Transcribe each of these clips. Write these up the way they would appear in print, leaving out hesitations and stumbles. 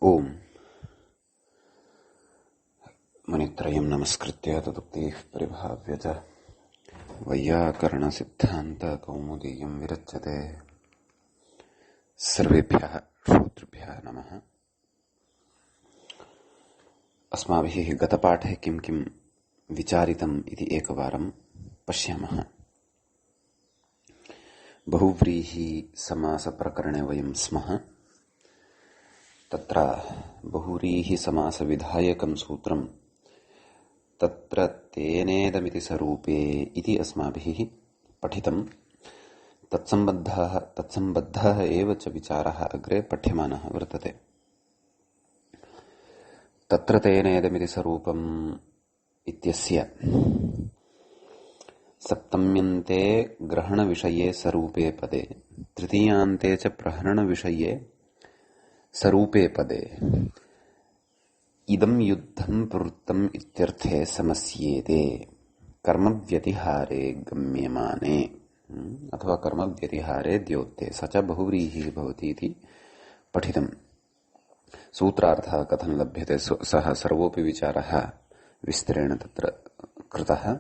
ओम मुनित्रयं नमस्कृत्य तदुक्तिः परिभाव्यत वैयाकरणसिद्धान्तकौमुदीयं विरच्यते। सर्वेभ्यः श्रोतृभ्यः नमः। अस्माभिः गतपाठे किं किं विचारितम् इति एकवारं पश्यामः। बहुव्रीहि समासप्रकरणे वयं स्मः। तत्र बहुव्रीहि समासविधायकं सूत्रं तत्र तेनेदमिति स्वरूपे इति अस्माभिः पठितं। तत्सम्बद्धः एव च विचारः अग्रे पठ्यमानः वर्तते। तत्र तेनेदमिति स्वरूपम् इत्यस्य सप्तम्यन्ते ग्रहणविषये स्वरूपे पदे, तृतीयान्ते च प्रहरणविषये स्वरूपे पदे इदं युद्धं प्रवृत्तम् इत्यर्थे समस्येते कर्मव्यतिहारे गम्यमाने अथवा कर्मव्यतिहारे द्योत्ते स च बहुव्रीहिः भवति इति पठितम्। सूत्रार्थः कथं लभ्यते सः सर्वोऽपि विचारः विस्तरेण तत्र कृतः।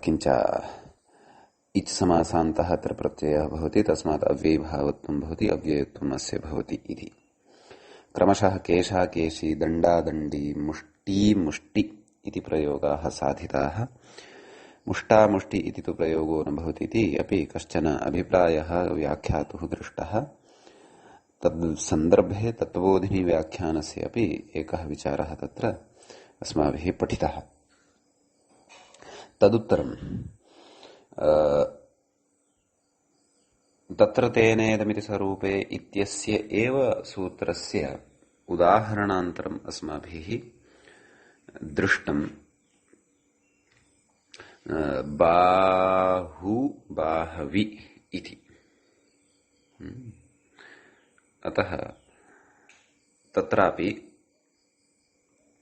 किञ्च इच् समासान्तः अत्र प्रत्ययः भवति, तस्मात् अव्ययीभावत्वं भवति, अव्ययत्वम् अस्य भवति इति। क्रमशः केशा केशी, दण्डा दण्डी, मुष्टी मुष्टि इति प्रयोगाः साधिताः। मुष्टा मुष्टि इति तु प्रयोगो न भवति इति अपि कश्चन अभिप्रायः व्याख्यातुः दृष्टः। तद्सन्दर्भे तत्त्वबोधिनी व्याख्यानस्य अपि एकः विचारः तत्र अस्माभिः पठितः। तदुत्तरं तत्र तेनेदमिति स्वरूपे इत्यस्य एव सूत्रस्य उदाहरणान्तरम् अस्माभिः दृष्टम्। बाहु बाहवि इति। अतः तत्रापि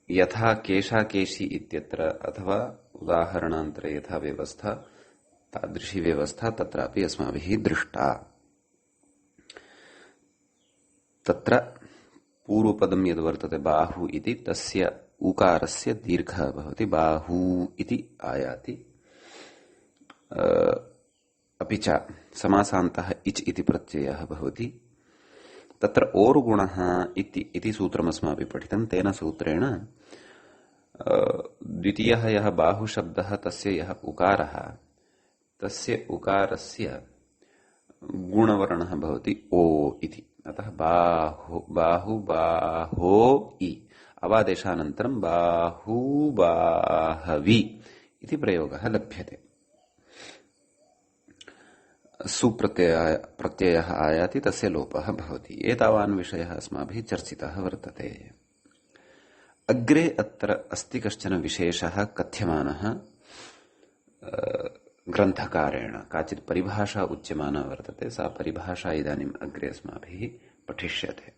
यथा केशा केशी इत्यत्र अथवा उदाहरणान्तरे यथा व्यवस्था तादृशी व्यवस्था तत्रापि अस्माभिः दृष्टा। तत्र पूर्वपदं यद्वर्तते बाहु इति तस्य उकारस्य दीर्घः भवति, बाहु इति आयाति। अपि च समासान्तः इच् इति प्रत्ययः भवति। तत्र ओरुगुणः इति सूत्रमस्माभिः पठितं। तेन सूत्रेण द्वितीयः यः बाहुशब्दः तस्य यः उकारः तस्य उकारस्य गुणवर्णः भवति ओ इति। अतः बाहु बाहु बाहो इ अवादेशानन्तरं बाहु बाहवि इति प्रयोगः लभ्यते। सुप्रत्ययः आयाति, तस्य लोपः भवति। एतावान् विषयः अस्माभिः चर्चितः वर्तते। अग्रे अत्र अस्ति कश्चन विशेषः कथ्यमानः ग्रन्थकारेण। काचित् परिभाषा उच्यमाना वर्तते। सा परिभाषा इदानीम् अग्रे अस्माभिः पठिष्यते।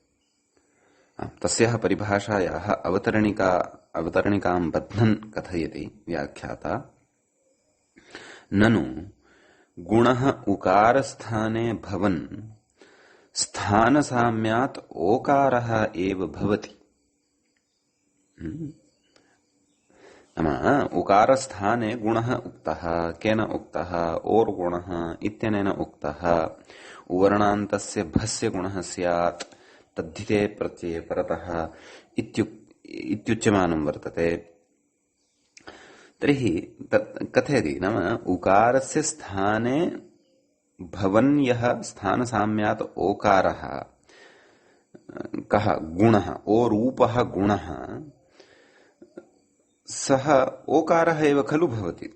तस्याः परिभाषायाः अवतरणिकां बध्नन् कथयति व्याख्याता। ननु गुणः उकारस्थाने भवन् स्थानसाम्यात् ओकारः एव भवति। नाम उकारस्थाने गुणः उक्तः। केन उक्तः? ओर्गुणः इत्यनेन उक्तः। उवर्णान्तस्य भस्य गुणः स्यात् तद्धिते प्रत्यये परतः इत्युच्यमानं वर्तते। तर्हि कथयति, नाम उकारस्य स्थाने भवन् यः स्थानसाम्यात् ओकारः कः गुणः, ओरूपः गुणः, सः ओकारः एव खलु भवति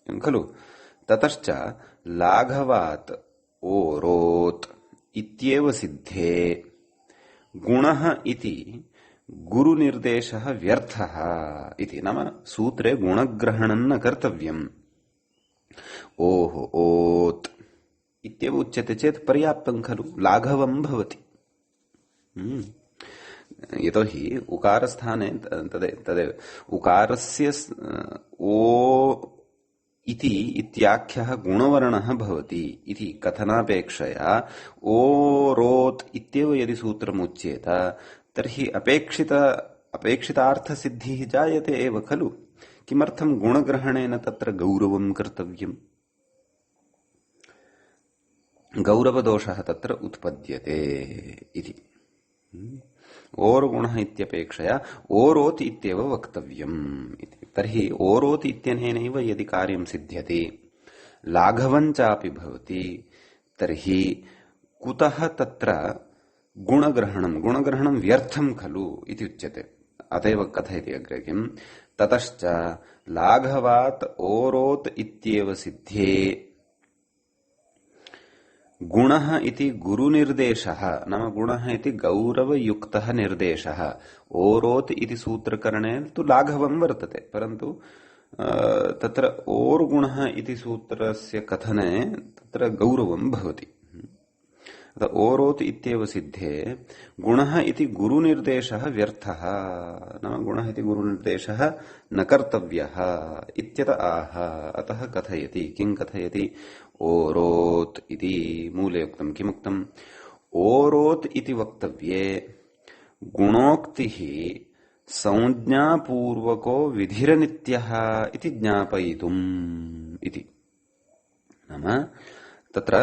खलु। ततश्च लाघवात् ओरोत् इत्येव सिद्धे गुणः इति गुरुनिर्देशः व्यर्थः इति। नाम सूत्रे गुणग्रहणं न कर्तव्यम्। ओः ओत् इत्येव उच्यते चेत् पर्याप्तं खलु, लाघवं भवति। यतोहि उकारस्थाने तदेव उकारस्य ओ इति इत्याख्यः गुणवर्णः भवति इति कथनापेक्षया ओरोत् इत्येव यदि सूत्रमुच्येत तर्हि अपेक्षितार्थसिद्धिः जायते एव खलु। किमर्थं गुणग्रहणेन तत्र गौरवं कर्तव्यम्? गौरवदोषः तत्र उत्पद्यते इति। ओर् गुणः इत्यपेक्षया ओरोत् इत्येव वक्तव्यम् इति। तर्हि ओरोत् इत्यनेनैव यदि कार्यं सिद्ध्यति लाघवं चापि भवति तर्हि कुतः तत्र गुणग्रहणं व्यर्थं खलु इति उच्यते। अतएव कथयति अग्रे किम् ततश्च लाघवात् ओरोत् इत्येव सिद्धे गुणः इति गुरुनिर्देशः नाम गुणः इति गौरवयुक्तः निर्देशः ओरोत् इति सूत्रकरणे तु लाघवं वर्तते, परन्तु तत्र ओर् गुणः इति सूत्रस्य कथने तत्र गौरवं भवति। ओरोत् इत्येव सिद्धे गुणः इति गुरुनिर्देशः व्यर्थः नाम गुणः इति गुरुनिर्देशः न कर्तव्यः इत्यत आह। अतः कथयति किं कथयति ओरोत् इति मूले उक्तं किमुक्तम् ओरोत् इति वक्तव्ये गुणोक्तिः संज्ञापूर्वको विधिरनित्यः इति ज्ञापयितुम् इति। नाम तत्र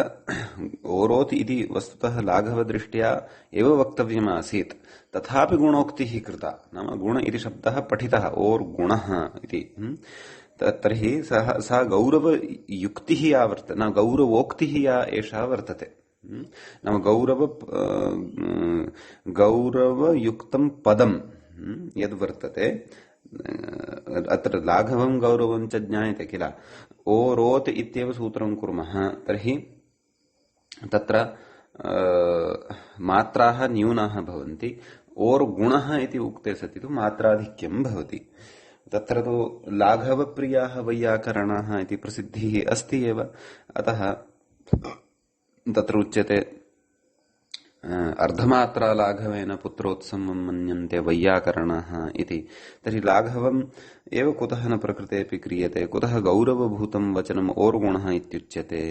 ओरोत् इति वस्तुतः लाघवदृष्ट्या एव वक्तव्यमासीत्, तथापि गुणोक्तिः कृता नाम गुण इति शब्दः पठितः ओर् गुणः इति। तर्हि सा गौरवयुक्तिः या वर्तते नाम गौरवोक्तिः या एषा वर्तते नाम गौरवयुक्तं पदं यद् वर्तते अत्र लाघवं गौरवं च ज्ञायते किल। ओरोत् इत्येव सूत्रं कुर्मः तर्हि तत्र मात्राः न्यूनाः भवन्ति। ओर् गुणः इति उक्ते सति तु मात्राधिक्यं भवति। तत्र तु लाघवप्रियाः वैयाकरणाः इति प्रसिद्धिः अस्ति एव। अतः तत्र उच्यते अर्धमात्रा लाघवेन पुत्रोत्समं मन्यन्ते वैयाकरणाः इति। तर्हि लाघवम् एव कुतः न प्रकृतेऽपि क्रियते, कुतः गौरवभूतं वचनम् ओर्गुणः इत्युच्यते।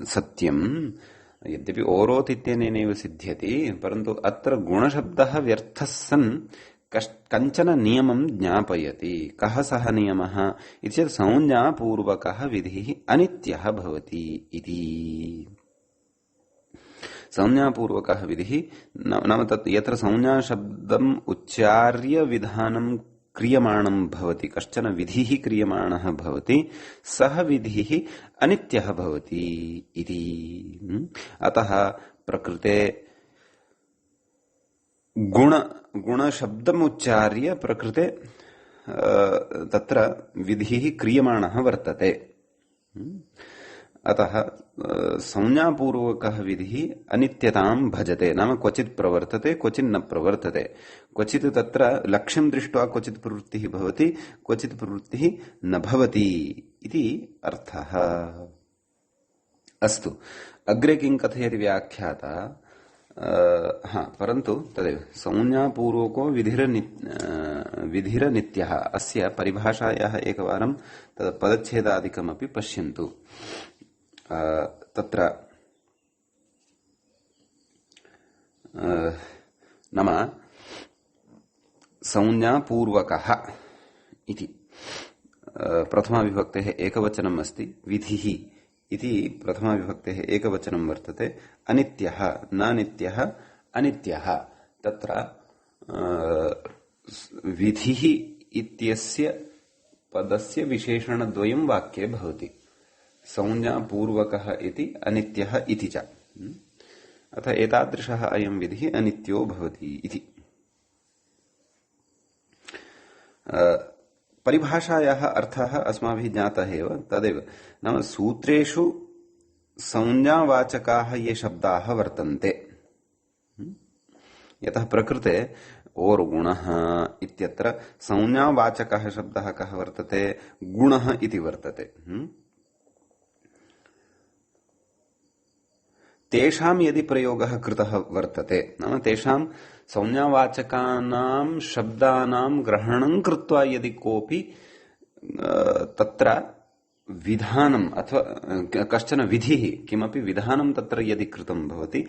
सत्यम् यद्यपि ओरोत् इत्यनेनैव सिद्ध्यति, परन्तु अत्र गुणशब्दः व्यर्थः सन् कञ्चन नियमं ज्ञापयति। कः सः नियमः इति चेत् संज्ञापूर्वकः विधिः अनित्यः भवति इति। संज्ञापूर्वकः विधिः नाम तत् यत्र संज्ञाशब्दम् उच्चार्य विधानं क्रियमाणं भवति, कश्चन विधिः क्रियमाणः भवति, सः विधिः अनित्यः भवति इति। अतः प्रकृते गुणशब्दमुच्चार्य प्रकृते तत्र विधिः क्रियमाणः वर्तते। अतः संज्ञापूर्वकः विधिः अनित्यतां भजते नाम क्वचित् प्रवर्तते क्वचित् न प्रवर्तते। क्वचित् तत्र लक्ष्यं दृष्ट्वा क्वचित् प्रवृत्तिः भवति, क्वचित् प्रवृत्तिः न भवति इति अर्थः। अस्तु, अग्रे किं कथयति व्याख्याता। परन्तु तदेव संज्ञापूर्वको विधिरनित्यः अस्य परिभाषायाः एकवारं तत् पदच्छेदादिकमपि पश्यन्तु। तत्र नाम संज्ञापूर्वकः इति प्रथमाविभक्तेः एकवचनम् अस्ति, विधिः इति प्रथमाविभक्तेः एकवचनं वर्तते, अनित्यः नानित्यः अनित्यः। तत्र विधिः इत्यस्य पदस्य विशेषणद्वयं वाक्ये भवति, संज्ञापूर्वकः इति अनित्यः इति च। अतः एतादृशः अयं विधिः अनित्यो भवति इति। परिभाषायाः अर्थः अस्माभिः ज्ञातः एव, तदेव नाम सूत्रेषु संज्ञावाचकाः ये शब्दाः वर्तन्ते, यतः प्रकृते ओर् गुणः इत्यत्र संज्ञावाचकः शब्दः कः वर्तते, गुणः इति वर्तते। तेषां यदि प्रयोगः कृतः वर्तते नाम तेषां संज्ञावाचकानां शब्दानां ग्रहणं कृत्वा यदि कोऽपि तत्र विधानम् अथवा कश्चन विधिः किमपि विधानं तत्र यदि कृतं भवति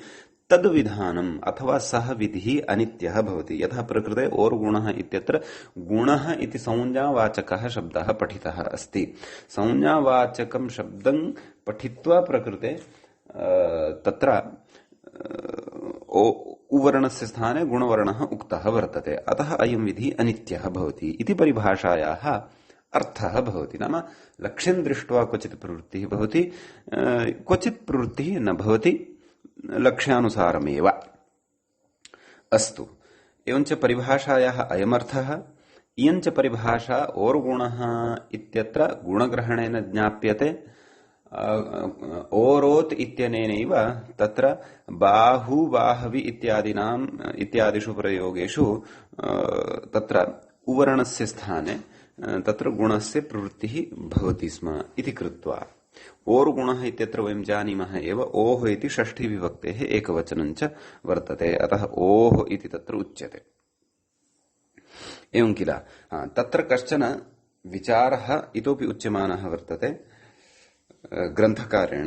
तद् विधानम् अथवा सः विधिः अनित्यः भवति। यथा प्रकृते और गुणः इत्यत्र गुणः इति संज्ञावाचकः शब्दः पठितः अस्ति। संज्ञावाचकं शब्दं पठित्वा प्रकृते तत्र उवर्णस्य स्थाने गुणवर्णः उक्तः वर्तते। अतः अयं विधिः अनित्यः भवति इति परिभाषायाः अर्थः भवति। नाम लक्ष्यं दृष्ट्वा क्वचित् प्रवृत्तिः भवति, क्वचित् प्रवृत्तिः न भवति, लक्ष्यानुसारमेव। अस्तु, एवञ्च परिभाषायाः अयमर्थः। इयञ्च परिभाषा और गुणः इत्यत्र गुणग्रहणेन ज्ञाप्यते। ओरोत् इत्यनेनैव तत्र बाहु बाहवि इत्यादिषु प्रयोगेषु तत्र उवर्णस्य स्थाने तत्र गुणस्य प्रवृत्तिः भवति स्म इति कृत्वा और गुणः इत्यत्र वयं जानीमः एव ओः इति षष्ठी विभक्तेः एकवचनं च वर्तते। अतः ओः इति तत्र उच्यते। एवं किल तत्र कश्चन विचारः इतोपि उच्यमानः वर्तते ग्रन्थकारेण,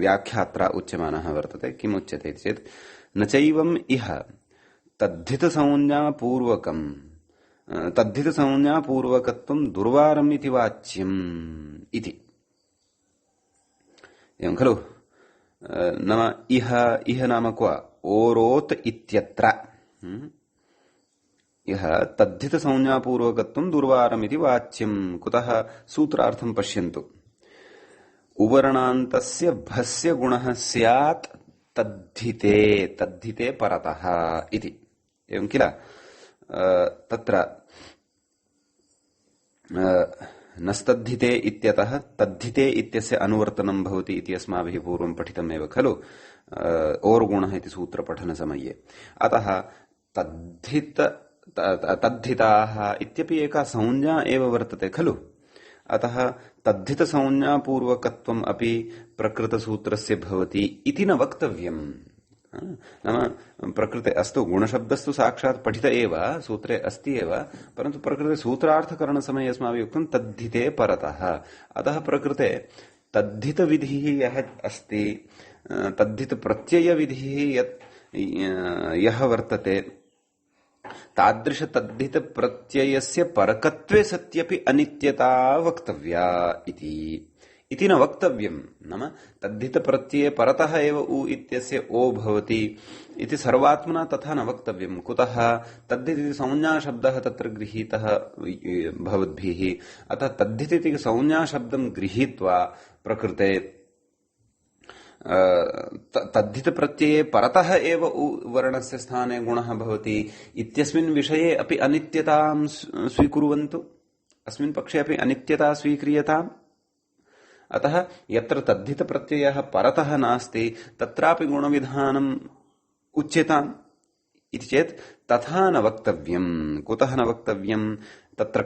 व्याख्यात्रा उच्यमानः वर्तते। किमुच्यते चेत् न चैवम् इह तद्धितसंज्ञापूर्वकत्वं दुर्वारम् इति वाच्यम् इति। एवं खलु। नाम इह नाम क्व ओरोत् इत्यत्र यः तद्धितसंज्ञापूर्वकत्वं दुर्वारम् इति वाच्यम्। कुतः? सूत्रार्थं पश्यन्तु। उवर्णान्तस्य भस्य गुणः स्यात् तद्धिते परतः इति। एवं किल। तत्र नस्तद्धिते इत्यतः तद्धिते इत्यस्य अनुवर्तनं भवति इति अस्माभिः पूर्वं पठितमेव खलु और गुणः इति सूत्रपठनसमये। अतः तद्धिताः इत्यपि एका संज्ञा एव वर्तते खलु। अतः तद्धितसंज्ञापूर्वकत्वम् अपि प्रकृतसूत्रस्य भवति इति न वक्तव्यम्। नाम प्रकृते अस्तु गुणशब्दस्तु साक्षात् पठित एव सूत्रे अस्ति एव, परन्तु प्रकृते सूत्रार्थकरणसमये अस्माभिः उक्तं तद्धिते परतः। अतः प्रकृते तद्धितविधिः यः अस्ति, तद्धितप्रत्ययविधिः यः वर्तते, तादृश तद्धित प्रत्ययस्य परकत्वे सत्यपि अनित्यता वक्तव्या इति न वक्तव्यम्। नाम तद्धित प्रत्यये परतः एव उ इत्यस्य ओ भवति इति सर्वात्मना तथा न वक्तव्यम्। कुतः? तद्धित इति संज्ञाशब्दः तत्र गृहीतः भवद्भिः। अतः तद्धित इति संज्ञाशब्दं गृहीत्वा प्रकृते तद्धित प्रत्यये परतः एव वर्णस्य स्थाने गुणः भवति इत्यस्मिन् विषये अपि अनित्यतां स्वीकुर्वन्तु। अस्मिन् पक्षे अपि अनित्यता स्वीक्रियताम्। अतः यत्र तद्धित प्रत्ययः परतः नास्ति तत्रापि गुणविधानम् उच्यताम् इति चेत् तथा न वक्तव्यम्। कुतः न वक्तव्यम्? तत्र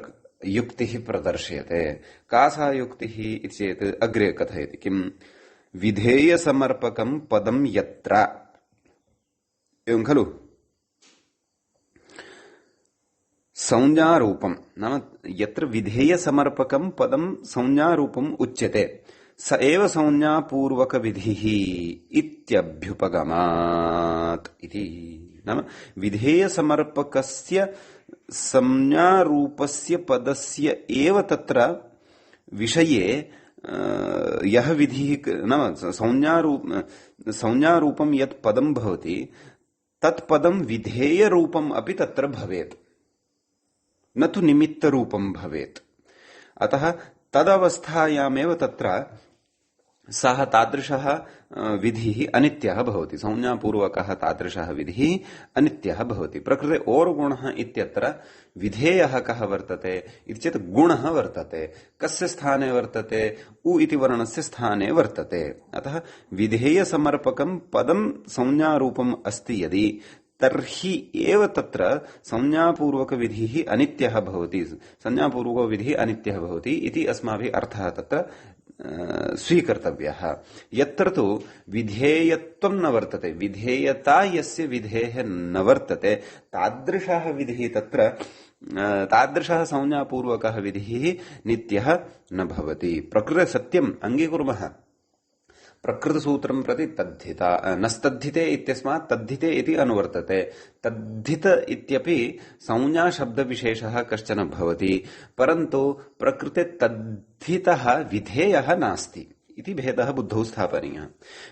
युक्तिः प्रदर्श्यते। का सा युक्तिः इति चेत् अग्रे कथयति। किम्? विधेय समर्पकं पदं यत्र। एवं खलु। संज्ञारूपं नाम यत्र विधेय समर्पकं पदं संज्ञारूपम् उच्यते स एव संज्ञापूर्वक विधिः इत्यभ्युपगमात् इति। नाम विधेय समर्पकस्य संज्ञारूपस्य पदस्य एव तत्र विषये यह विधिः नाम संज्ञारूपं यत् पदं भवति तत्पदं विधेय रूपम् अपि तत्र भवेत्, न तु निमित्त रूपं भवेत्। अतः तदवस्थायामेव तत्र सः तादृशः विधिः अनित्यः भवति। संज्ञापूर्वकः तादृशः विधिः अनित्यः भवति। प्रकृते और गुणः इत्यत्र विधेयः कः वर्तते इति चेत् गुणः वर्तते। कस्य स्थाने वर्तते? उ इति वर्णस्य स्थाने वर्तते। अतः विधेय समर्पकं पदं संज्ञारूपम् अस्ति यदि, तर्हि एव तत्र संज्ञापूर्वक विधिः अनित्यः भवति। संज्ञापूर्वक विधिः अनित्यः भवति इति अस्माभिः अर्थः तत्र स्वीकर्तव्यः। यत्र तु विधेयत्वं न वर्तते, विधेयता यस्य विधेः न वर्तते, तादृशः विधिः तत्र तादृशः संज्ञापूर्वकः विधिः नित्यः न भवति। प्रकृते सत्यम् अङ्गीकुर्मः, प्रकृतसूत्रं प्रति तद्धिता नस्तद्धिते इत्यस्मात् तद्धिते इति अनुवर्तते। तद्धित इत्यपि संज्ञाशब्दविशेषः कश्चन भवति, परन्तु प्रकृते तद्धितः विधेयः नास्ति इति भेदः बुद्धौ स्थापनीयः।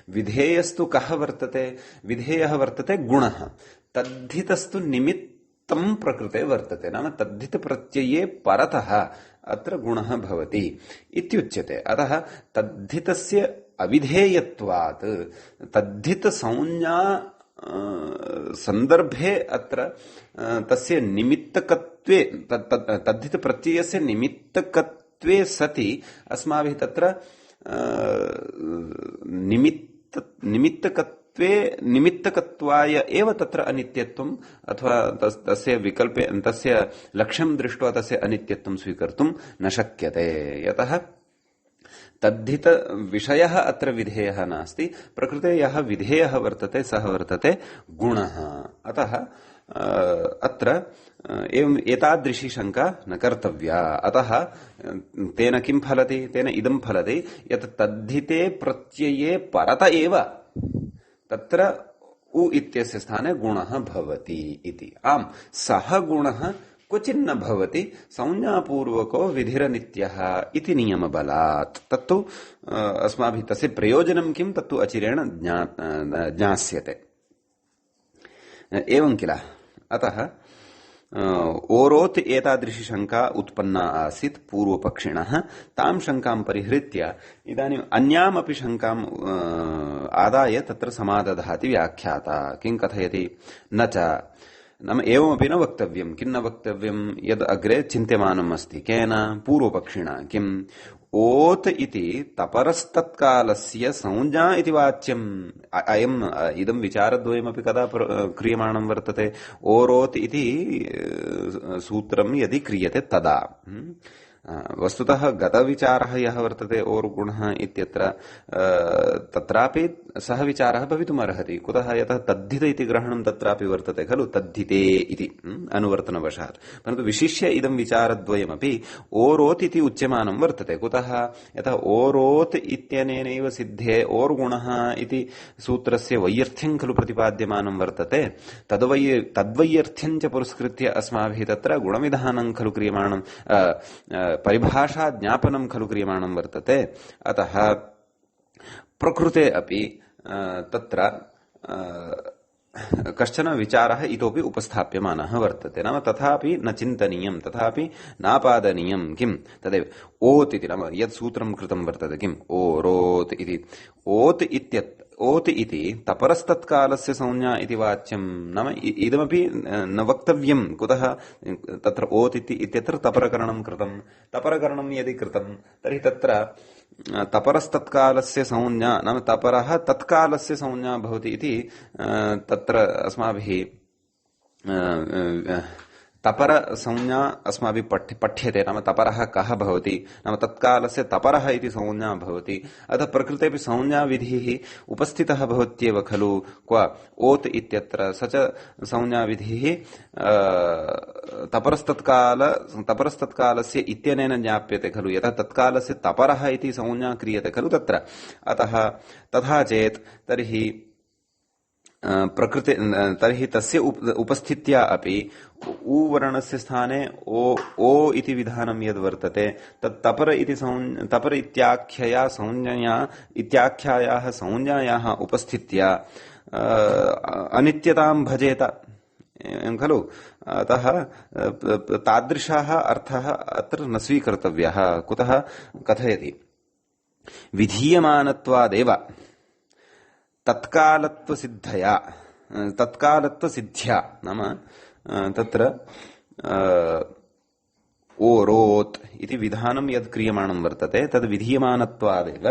विधेयस्तु कः वर्तते? विधेयः वर्तते गुणः, तद्धितस्तु निमित्तं प्रकृते वर्तते। नाम तद्धित प्रत्यये परतः अत्र गुणः भवति इत्युच्यते। अतः तद्धितस्य अविधेयत्वात् तद्धित संज्ञा संदर्भे अत्र तस्य निमित्तकत्वे तद्धित प्रत्ययस्य निमित्तकत्वे सति अस्माभिः तत्र निमित्तकत्वाय एव तत्र अनित्यत्वम् अथवा तस्य विकल्पे तस्य लक्ष्यं दृष्ट्वा तस्य अनित्यत्वं स्वीकर्तुं न शक्यते। यतः तद्धित विषयः अत्र विधेयः नास्ति, प्रकृते यः विधेयः वर्तते सः वर्तते गुणः। अतः अत्र एवं एतादृशी शंका न कर्तव्या। अतः तेन किं फलति? तेन इदं फलति यत् तद्धिते प्रत्यये परत एव तत्र उ इत्यस्य स्थाने गुणः भवति इति। आम्, सः गुणः क्वचिन्न भवति संज्ञापूर्वको विधिरनित्यः इति नियमबलात्। तत्तु अस्माभिः तस्य प्रयोजनं किं तत्तु अचिरेण ज्ञास्यते। एवं किल? अतः ओरोत् एतादृशी शंका उत्पन्ना आसीत् पूर्वपक्षिणः। तां शंकां परिहृत्य इदानीम् अन्यामपि शंकाम् आदाय तत्र समादधाति व्याख्याता। किं कथयति? न च, नाम एवमपि न वक्तव्यं। किं न वक्तव्यं? यद् अग्रे चिन्त्यमानम् अस्ति। केन? पूर्वपक्षिणा। किम्? ओत् इति तपरस्तत्कालस्य संज्ञा इति वाच्यम्। अयम् इदं विचारद्वयमपि कदा क्रियमाणं वर्तते? ओरोत् इति सूत्रं यदि क्रियते तदा। वस्तुतः गतविचारः यः वर्तते ओर्गुणः इत्यत्र तत्रापि सः विचारः भवितुमर्हति। कुतः? यतः तद्धित इति ग्रहणं तत्रापि वर्तते खलु, तद्धिते इति अनुवर्तनवशात्। परन्तु विशिष्य इदं विचारद्वयमपि ओरोत् इति उच्यमानं वर्तते। कुतः? यतः ओरोत् इत्यनेनैव सिद्धे ओर्गुणः इति सूत्रस्य वैयर्थ्यं खलु प्रतिपाद्यमानं वर्तते। तद्वैयर्थ्यं च पुरस्कृत्य अस्माभिः तत्र गुणविधानं खलु क्रियमाणं परिभाषा ज्ञापनं खलु क्रियमाणं वर्तते। अतः प्रकृते अपि तत्र कश्चन विचारः इतोपि उपस्थाप्यमानः वर्तते। नाम तथापि न चिन्तनीयं, तथापि नापादनीयं। किं? तदेव ओत् इति, नाम यत् सूत्रं कृतं वर्तते। किम्? ओरोत् इति। ओत् इति तपरस्तत्कालस्य संज्ञा इति वाच्यं। नाम इदमपि न वक्तव्यं। कुतः? तत्र ओत् इत्यत्र तपरकरणं कृतं। तपरकरणं यदि कृतं तर्हि तत्र तपरस्तत्कालस्य संज्ञा, नाम तपरः तत्कालस्य संज्ञा भवति इति तत्र अस्माभिः तपर संज्ञा अस्माभिः पठ्यते। नाम तपरः कः भवति? नाम तत्कालस्य तपरः इति संज्ञा भवति। अतः प्रकृतेपि संज्ञाविधिः उपस्थितः भवत्येव खलु। क्व? ओत् इत्यत्र स च संज्ञाविधिः तपरस्तत्कालस्य इत्यनेन ज्ञाप्यते खलु। यतः तत्कालस्य तपरः इति संज्ञा क्रियते खलु तत्र। अतः तथा चेत् तर्हि तस्य उपस्थित्या अपि उवर्णस्य स्थाने ओ इति विधानं यद् वर्तते तत् तपर इत्याख्यायाः संज्ञायाः उपस्थित्या अनित्यतां भजेत खलु। अतः तादृशः अर्थः अत्र न स्वीकर्तव्यः। कुतः? कथयति विधीयमानत्वादेव तत्कालत्वसिद्ध्या, नाम तत्र ओरोत् इति विधानं यद् क्रियमाणं वर्तते तद् विधीयमानत्वादेव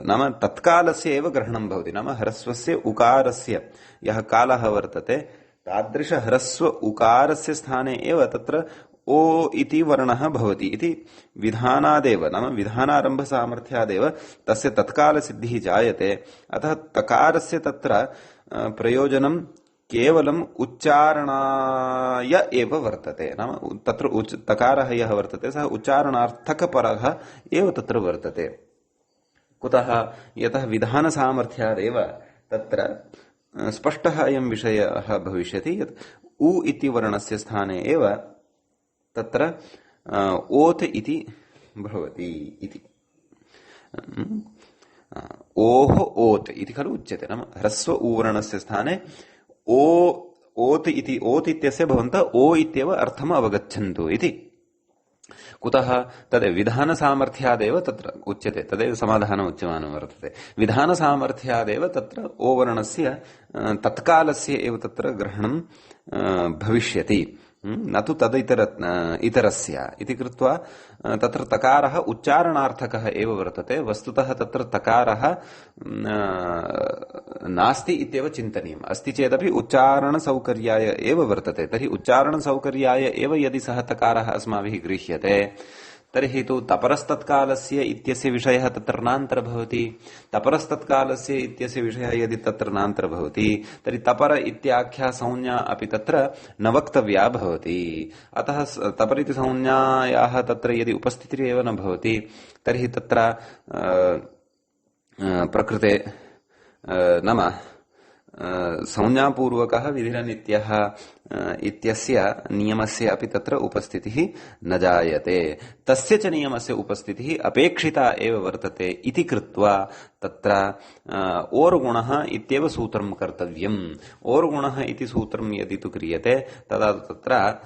नाम तत्कालस्य एव ग्रहणं भवति। नाम ह्रस्वस्य उकारस्य यः कालः वर्तते तादृश ह्रस्व उकारस्य स्थाने एव तत्र ओ इति वर्णः भवति इति विधानादेव, नाम विधानारंभ सामर्थ्यादेव तस्य तत्काल सिद्धिः जायते। अतः तकारस्य तत्र प्रयोजनं केवलम् उच्चारणाय एव वर्तते। नाम तत्र तकारः यः वर्तते सः उच्चारणार्थकपरः एव तत्र वर्तते। कुतः? यतः विधानसामर्थ्यादेव तत्र स्पष्टः अयं विषयः भविष्यति यत् उ इति वर्णस्य स्थाने एव तत्र ओत् इति भवति इति। ओः ओत् इति खलु उच्यते। नाम ह्रस्व उवर्णस्य स्थाने ओत् इति ओत् इत्यस्य भवन्तः ओ इत्येव अर्थम् अवगच्छन्तु इति। कुतः? तद् विधानसामर्थ्यादेव तत्र उच्यते, तदेव समाधानम् उच्यमानं वर्तते। विधानसामर्थ्यादेव तत्र ओ वर्णस्य तत्कालस्य एव तत्र ग्रहणं भविष्यति, न तु इतरस्य इति कृत्वा तत्र तकारः उच्चारणार्थकः एव वर्तते। वस्तुतः तत्र तकारः नास्ति इत्येव चिन्तनीयम्। अस्ति चेदपि उच्चारणसौकर्याय एव वर्तते। तर्हि उच्चारणसौकर्याय एव यदि सः तकारः अस्माभिः गृह्यते तर्हि तु तपरस्तत्कालस्य इत्यस्य विषयः तत्र नान्तर्भवति। तपरस्तत्कालस्य इत्यस्य विषयः यदि तत्र नान्तर्भवति तर्हि तपर इत्याख्या संज्ञा अपि तत्र न वक्तव्या भवति। अतः तपर इति संज्ञायाः तत्र यदि उपस्थितिरेव न भवति तर्हि तत्र प्रकृते नाम संज्ञापूर्वकः विधिरनित्यः इत्यस्य नियमस्य अपि तत्र उपस्थितिः न जायते। तस्य च नियमस्य उपस्थितिः अपेक्षिता एव वर्तते इति कृत्वा तत्र ओर्गुणः इत्येव सूत्रं कर्तव्यम्। ओर्गुणः इति सूत्रं यदि तु क्रियते तदा तत्र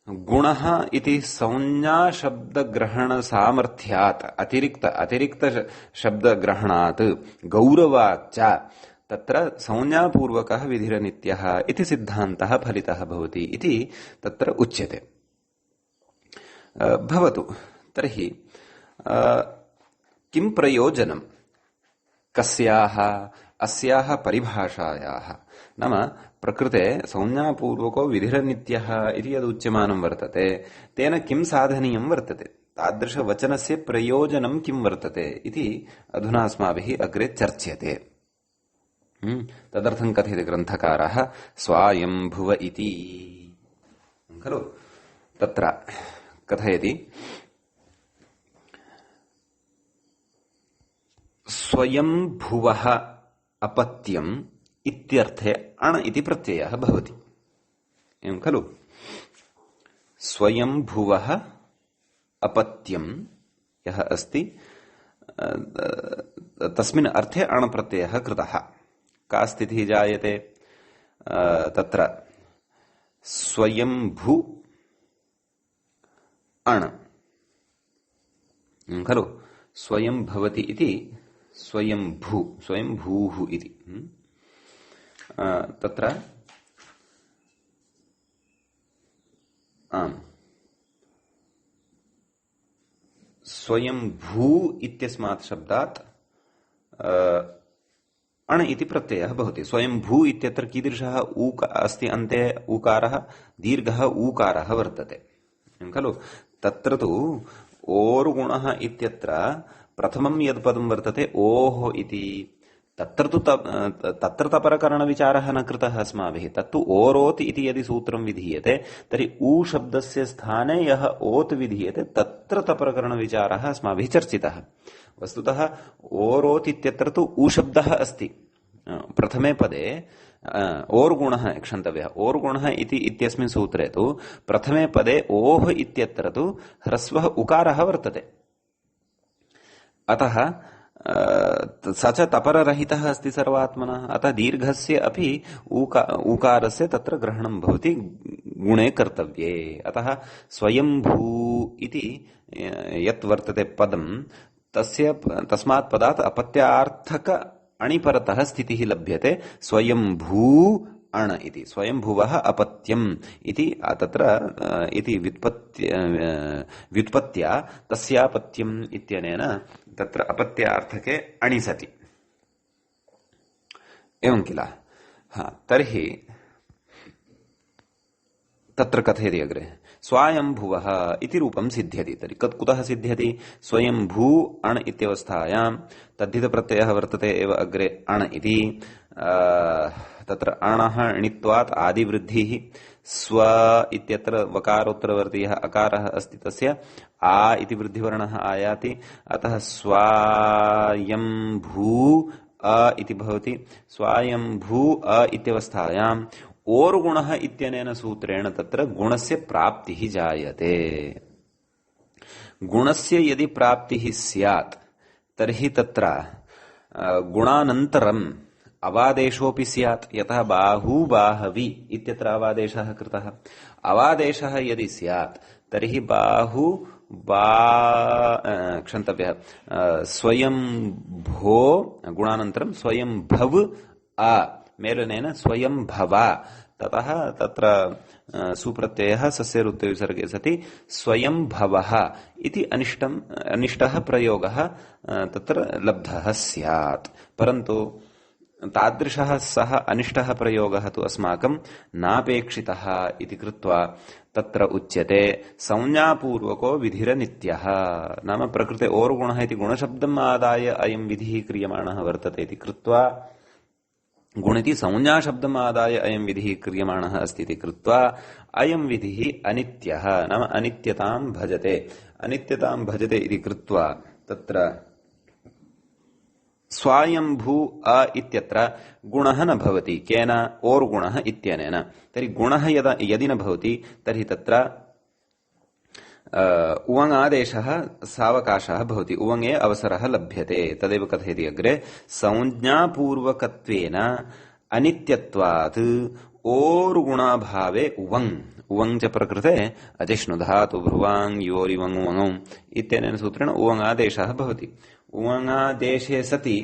गुणः इति संज्ञाशब्दग्रहणसामर्थ्यात् अतिरिक्त शब्दग्रहणात् गौरवाच्च तत्र संज्ञापूर्वकः विधिरनित्यः इति सिद्धान्तः फलितः भवति इति तत्र उच्यते। भवतु तर्हि किं प्रयोजनं कस्याः अस्याः परिभाषायाः? नाम प्रकृते संज्ञापूर्वको विधिरनित्यः इति यदुच्यमानं वर्तते तेन किं साधनीयं वर्तते, तादृशवचनस्य प्रयोजनं किं वर्तते इति अधुना अस्माभिः अग्रे चर्च्यते। तदर्थं कथयति ग्रन्थकारः स्वायम्भुव इति खलु। तत्र कथयति स्वयंभुवः अपत्यम् इत्यर्थे अण् इति प्रत्ययः भवति। एवं खलु। स्वयंभुवः अपत्यम् यः अस्ति तस्मिन् अर्थे अण् प्रत्ययः कृतः। का स्थितिः जायते तत्र स्वयंभू अण् खलु। स्वयं भवति इति स्वयंभूः इति तत्र स्वयंभू इत्यस्मात् शब्दात् अण् इति प्रत्ययः भवति। स्वयंभू इत्यत्र कीदृशः अस्ति अन्ते ऊकारः, दीर्घः ऊकारः वर्तते खलु। तत्र तु ओर्गुणः इत्यत्र प्रथमं यद् पदं वर्तते ओः इति, तत्र तु तत्र तपरकरणविचारः न कृतः अस्माभिः। तत्तु ओरोत् इति यदि सूत्रं विधीयते तर्हि ऊ शब्दस्य स्थाने यः ओत् विधीयते तत्र तपरकरणविचारः अस्माभिः चर्चितः। वस्तुतः ओरोत् इत्यत्र तु ऊ शब्दः अस्ति प्रथमे पदे। ओर्गुणः क्षन्तव्यः। ओर्गुणः इति इत्यस्मिन् सूत्रे तु प्रथमे पदे ओः इत्यत्र तु ह्रस्वः उकारः वर्तते। अतः स च तपररहितः अस्ति सर्वात्मनः। अतः दीर्घस्य अपि ऊकारस्य तत्र ग्रहणं भवति गुणे कर्तव्ये। अतः स्वयंभू इति यत् वर्तते पदं तस्मात् पदात् अपत्यार्थक अणिपरतः स्थितिः लभ्यते। स्वयंभू अण् इति स्वयंभुवः अपत्यम् इति तत्र इति व्युत्पत्त्या तस्यापत्यम् इत्यनेन तत्र अपत्यार्थके अणि सति। एवं किल। तर्हि तत्र कथयति अग्रे स्वायंभुवः इति रूपं सिद्ध्यति। तर्हि कुतः सिद्ध्यति? स्वयंभू अण् इत्यवस्थायां तद्धितप्रत्ययः वर्तते एव अग्रे अण् इति तत्र अणः णित्वात् आदिवृद्धिः स्व इत्यत्र वकारोत्तरवर्तीयः अकारः अस्ति तस्य आ इति वृद्धिवर्णः आयाति अतः स्वायम्भू अ इति भवति स्वायम्भू अ इत्यवस्थायाम् ओर् गुणः इत्यनेन सूत्रेण तत्र गुणस्य प्राप्तिः जायते गुणस्य यदि प्राप्तिः स्यात् तर्हि तत्र गुणानन्तरम् अवादेशोऽपि स्यात् यतः बाहू बाहवी इत्यत्र अवादेशः कृतः अवादेशः यदि स्यात् तर्हि बाहू क्षन्तव्यः स्वयं भो गुणानन्तरं स्वयं भव अ मेलनेन स्वयं भव ततः तत्र सुप्रत्ययः सस्य रुत्ते विसर्गे सति स्वयं भवः इति अनिष्टः प्रयोगः तत्र लब्धः स्यात् परन्तु तादृशः सः अनिष्टः प्रयोगः तु अस्माकं नापेक्षितः इति कृत्वा तत्र उच्यते संज्ञापूर्वको विधिरनित्यः नाम प्रकृते ओर् गुणः इति गुणशब्दम् आदाय अयं विधिः क्रियमाणः वर्तते इति कृत्वा गुणिति संज्ञाशब्दम् आदाय अयं विधिः क्रियमाणः अस्ति इति कृत्वा अयं विधिः अनित्यः नाम अनित्यतां भजते इति कृत्वा तत्र स्वायम्भू अ इत्यत्र गुणः न भवति केन ओर् गुणः इत्यनेन तर्हि गुणः यदि न भवति तर्हि तत्र उवङादेशः सावकाशः भवति उवङे अवसरः लभ्यते तदेव कथयति अग्रे संज्ञापूर्वकत्वेन अनित्यत्वात् ओर् गुणाभावे उवङ च प्रकृते अजिष्णुधातु भ्रुवाङ् योरिवङ् उवङौ इत्यनेन सूत्रेण उवङादेशः भवति उवङादेशे सति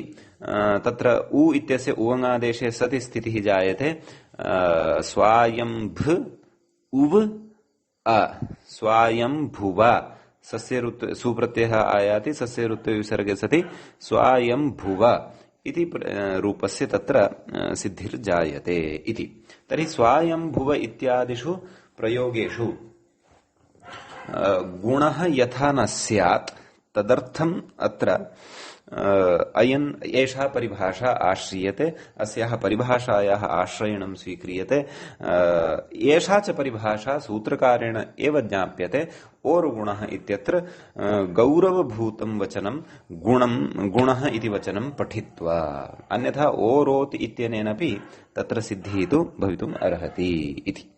तत्र उ इत्यस्य उवङादेशे सति स्थितिः जायते स्वायम्भ उव अ स्वायम्भुव सस्य सुप्रत्ययः आयाति सस्य रुत्ते विसर्गे सति स्वायम्भुव इति रूपस्य तत्र सिद्धिर्जायते इति तर्हि स्वायम्भुव इत्यादिषु प्रयोगेषु गुणः यथा न स्यात् तदर्थम् अत्र एषा परिभाषा आश्रीयते अस्याः परिभाषायाः आश्रयणं स्वीक्रियते एषा च परिभाषा सूत्रकारेण एव ज्ञाप्यते ओर् गुणः इत्यत्र गौरवभूतं वचनं गुणः इति वचनं पठित्वा अन्यथा ओरोत् इत्यनेनपि तत्र सिद्धिः तु भवितुम् अर्हति इति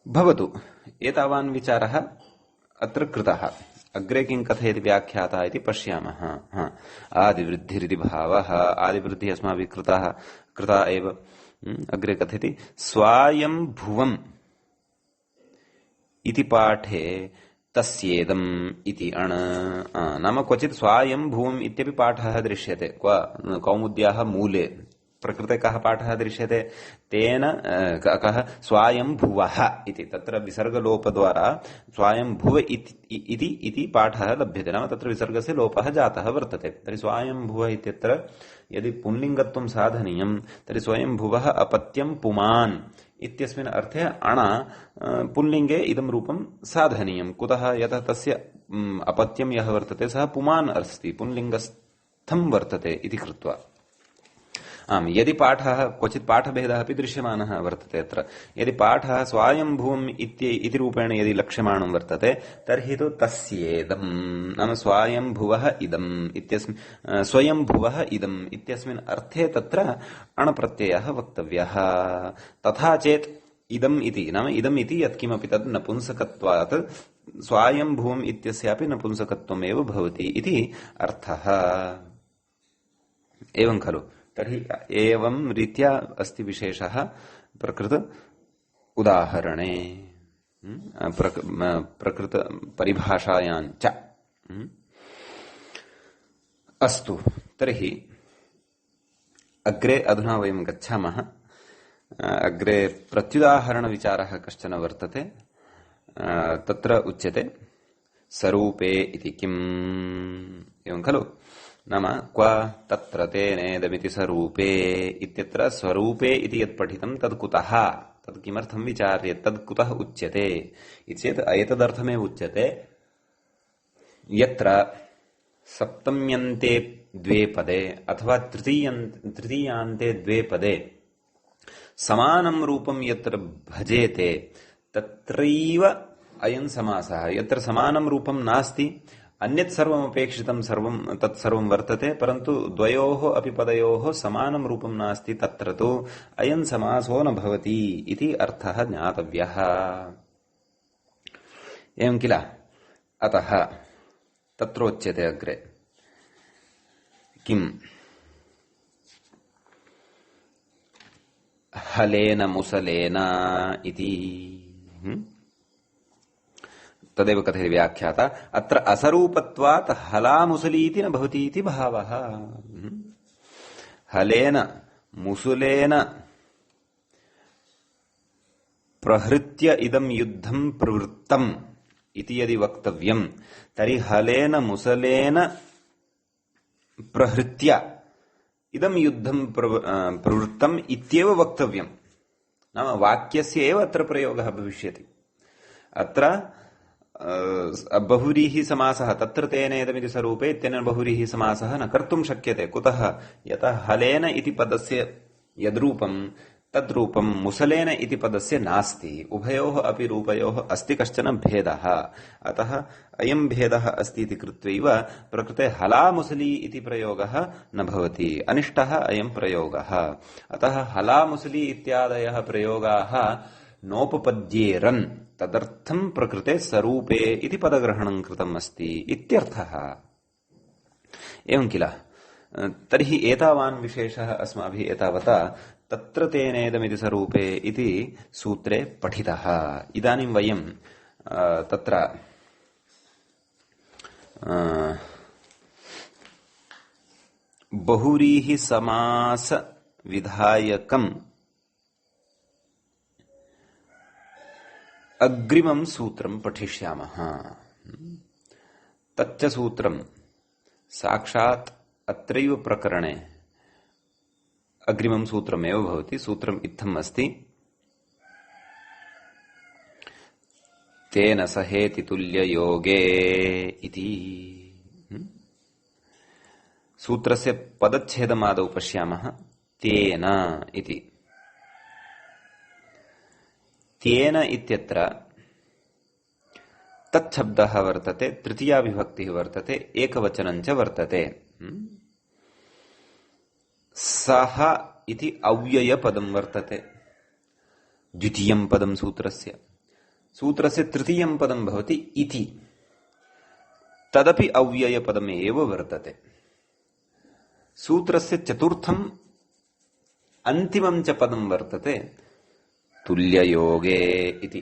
भवतु एतावान् विचारः अत्र कृतः अग्रे किं कथयति व्याख्याता इति पश्यामः आदिवृद्धिरिति भावः आदिवृद्धिः अस्माभिः कृता एव अग्रे कथयति स्वायम्भुवम् इति पाठे तस्येदम् इति नाम क्वचित् स्वायम्भुवम् इत्यपि पाठः दृश्यते कौमुद्याः मूले प्रकृते कः पाठः दृश्यते तेन कः स्वायम्भुवः इति तत्र विसर्गलोपद्वारा स्वायम्भुव इति पाठः लभ्यते नाम तत्र विसर्गस्य लोपः जातः वर्तते तर्हि स्वायम्भुवः इत्यत्र यदि पुंलिङ्गत्वं साधनीयं तर्हि स्वयम्भुवः अपत्यं पुमान् इत्यस्मिन् अर्थे अण पुल्लिङ्गे इदं रूपं साधनीयं कुतः यतः तस्य अपत्यं यः वर्तते सः पुमान् अस्ति पुंलिङ्गस्थं वर्तते इति कृत्वा यदि पाठः क्वचित् पाठभेदः अपि दृश्यमानः वर्तते अत्र यदि पाठः स्वायम्भुवम् इति रूपेण यदि लक्ष्यमाणं वर्तते तर्हि तु तस्येदम् नाम स्वायम्भुवः इदम् इत्यस्मिन् स्वयम्भुवः इदम् इत्यस्मिन् अर्थे तत्र अणप्रत्ययः वक्तव्यः तथा चेत् इदम् इति नाम इदम् इति यत्किमपि तद् नपुंसकत्वात् स्वायम्भुवम् इत्यस्यापि नपुंसकत्वमेव भवति इति अर्थः एवं खलु तर्हि एवं रीत्या अस्ति विशेषः प्रकृत उदाहरणे प्रकृत परिभाषायाञ्च अस्तु तर्हि अग्रे अधुना वयं गच्छामः अग्रे प्रत्युदाहरणविचारः कश्चन वर्तते तत्र उच्यते सरूपे इति किम् एवं खलु नाम क्व तत्र तेनेदमिति स्वरूपे इत्यत्र स्वरूपे इति यत् पठितं तद् कुतः तद् किमर्थं विचार्यते तद् कुतः उच्यते इति चेत् एतदर्थमेव उच्यते यत्र सप्तम्यन्ते द्वे पदे अथवा तृतीयान्ते द्वे पदे समानं रूपं यत्र भजेते तत्रैव अयं समासः। यत्र समानं रूपं नास्ति, अन्यत् सर्वमपेक्षितं सर्वं तत्सर्वं वर्तते, परन्तु द्वयोः अपि पदयोः समानं रूपं नास्ति, तत्र तु अयं समासो न भवति इति अर्थः ज्ञातव्यः। एवं किल? अतः तत्रोच्यते अग्रे किम्? हलेन मुसलेन इति तदेव कथयति व्याख्याता। अत्र असरूपत्वात् हलामुसलीति न भवति इति भावः। हलेन मुसलेन प्रहृत्य इदं युद्धं प्रवृत्तम् इति यदि वक्तव्यं तर्हि हलेन मुसलेन प्रहृत्य इदं युद्धं प्रवृत्तम् इत्येव वक्तव्यम्। नाम वाक्यस्य एव अत्र प्रयोगः भविष्यति। अत्र बहुव्रीहि समासः तत्र तेनेदमिति स्वरूपे इत्यनेन बहुव्रीहि समासः न कर्तुं शक्यते। कुतः? यतः हलेन इति पदस्य यद्रूपं तद्रूपं मुसलेन इति पदस्य नास्ति। उभयोः अपि रूपयोः अस्ति कश्चन भेदः। अतः अयं भेदः अस्ति इति कृत्वैव प्रकृते हलामुसली इति प्रयोगः न भवति। अनिष्टः अयं प्रयोगः। अतः हलामुसली इत्यादयः प्रयोगाः नोपपद्येरन्, तदर्थं प्रकृते स्वरूपे इति पदग्रहणं कृतम् अस्ति इत्यर्थः। एवं किल? तर्हि एतावान् विशेषः अस्माभिः एतावता तत्र तेनेदमिति स्वरूपे इति सूत्रे पठितः। इदानीं वयं तत्र बहुव्रीहि समास विधायकम् अग्रिमं सूत्रं पठिष्यामः। तच्च सूत्रं साक्षात् अत्रैव प्रकरणे अग्रिमं सूत्रमेव भवति। सूत्रम् इत्थम् अस्ति: तेन सहेति तुल्ययोगे इति। सूत्रस्य पदच्छेदमादौ पश्यामः। तेन इति। तेन इत्यत्र तच्छब्दः वर्तते, तृतीया विभक्तिः वर्तते, एकवचनं च वर्तते। सः इति अव्ययपदं वर्तते, द्वितीयं पदं सूत्रस्य। सूत्रस्य तृतीयं पदं भवति इति, तदपि अव्ययपदमेव वर्तते। सूत्रस्य चतुर्थम् अन्तिमं च पदं वर्तते तुल्ययोगे इति।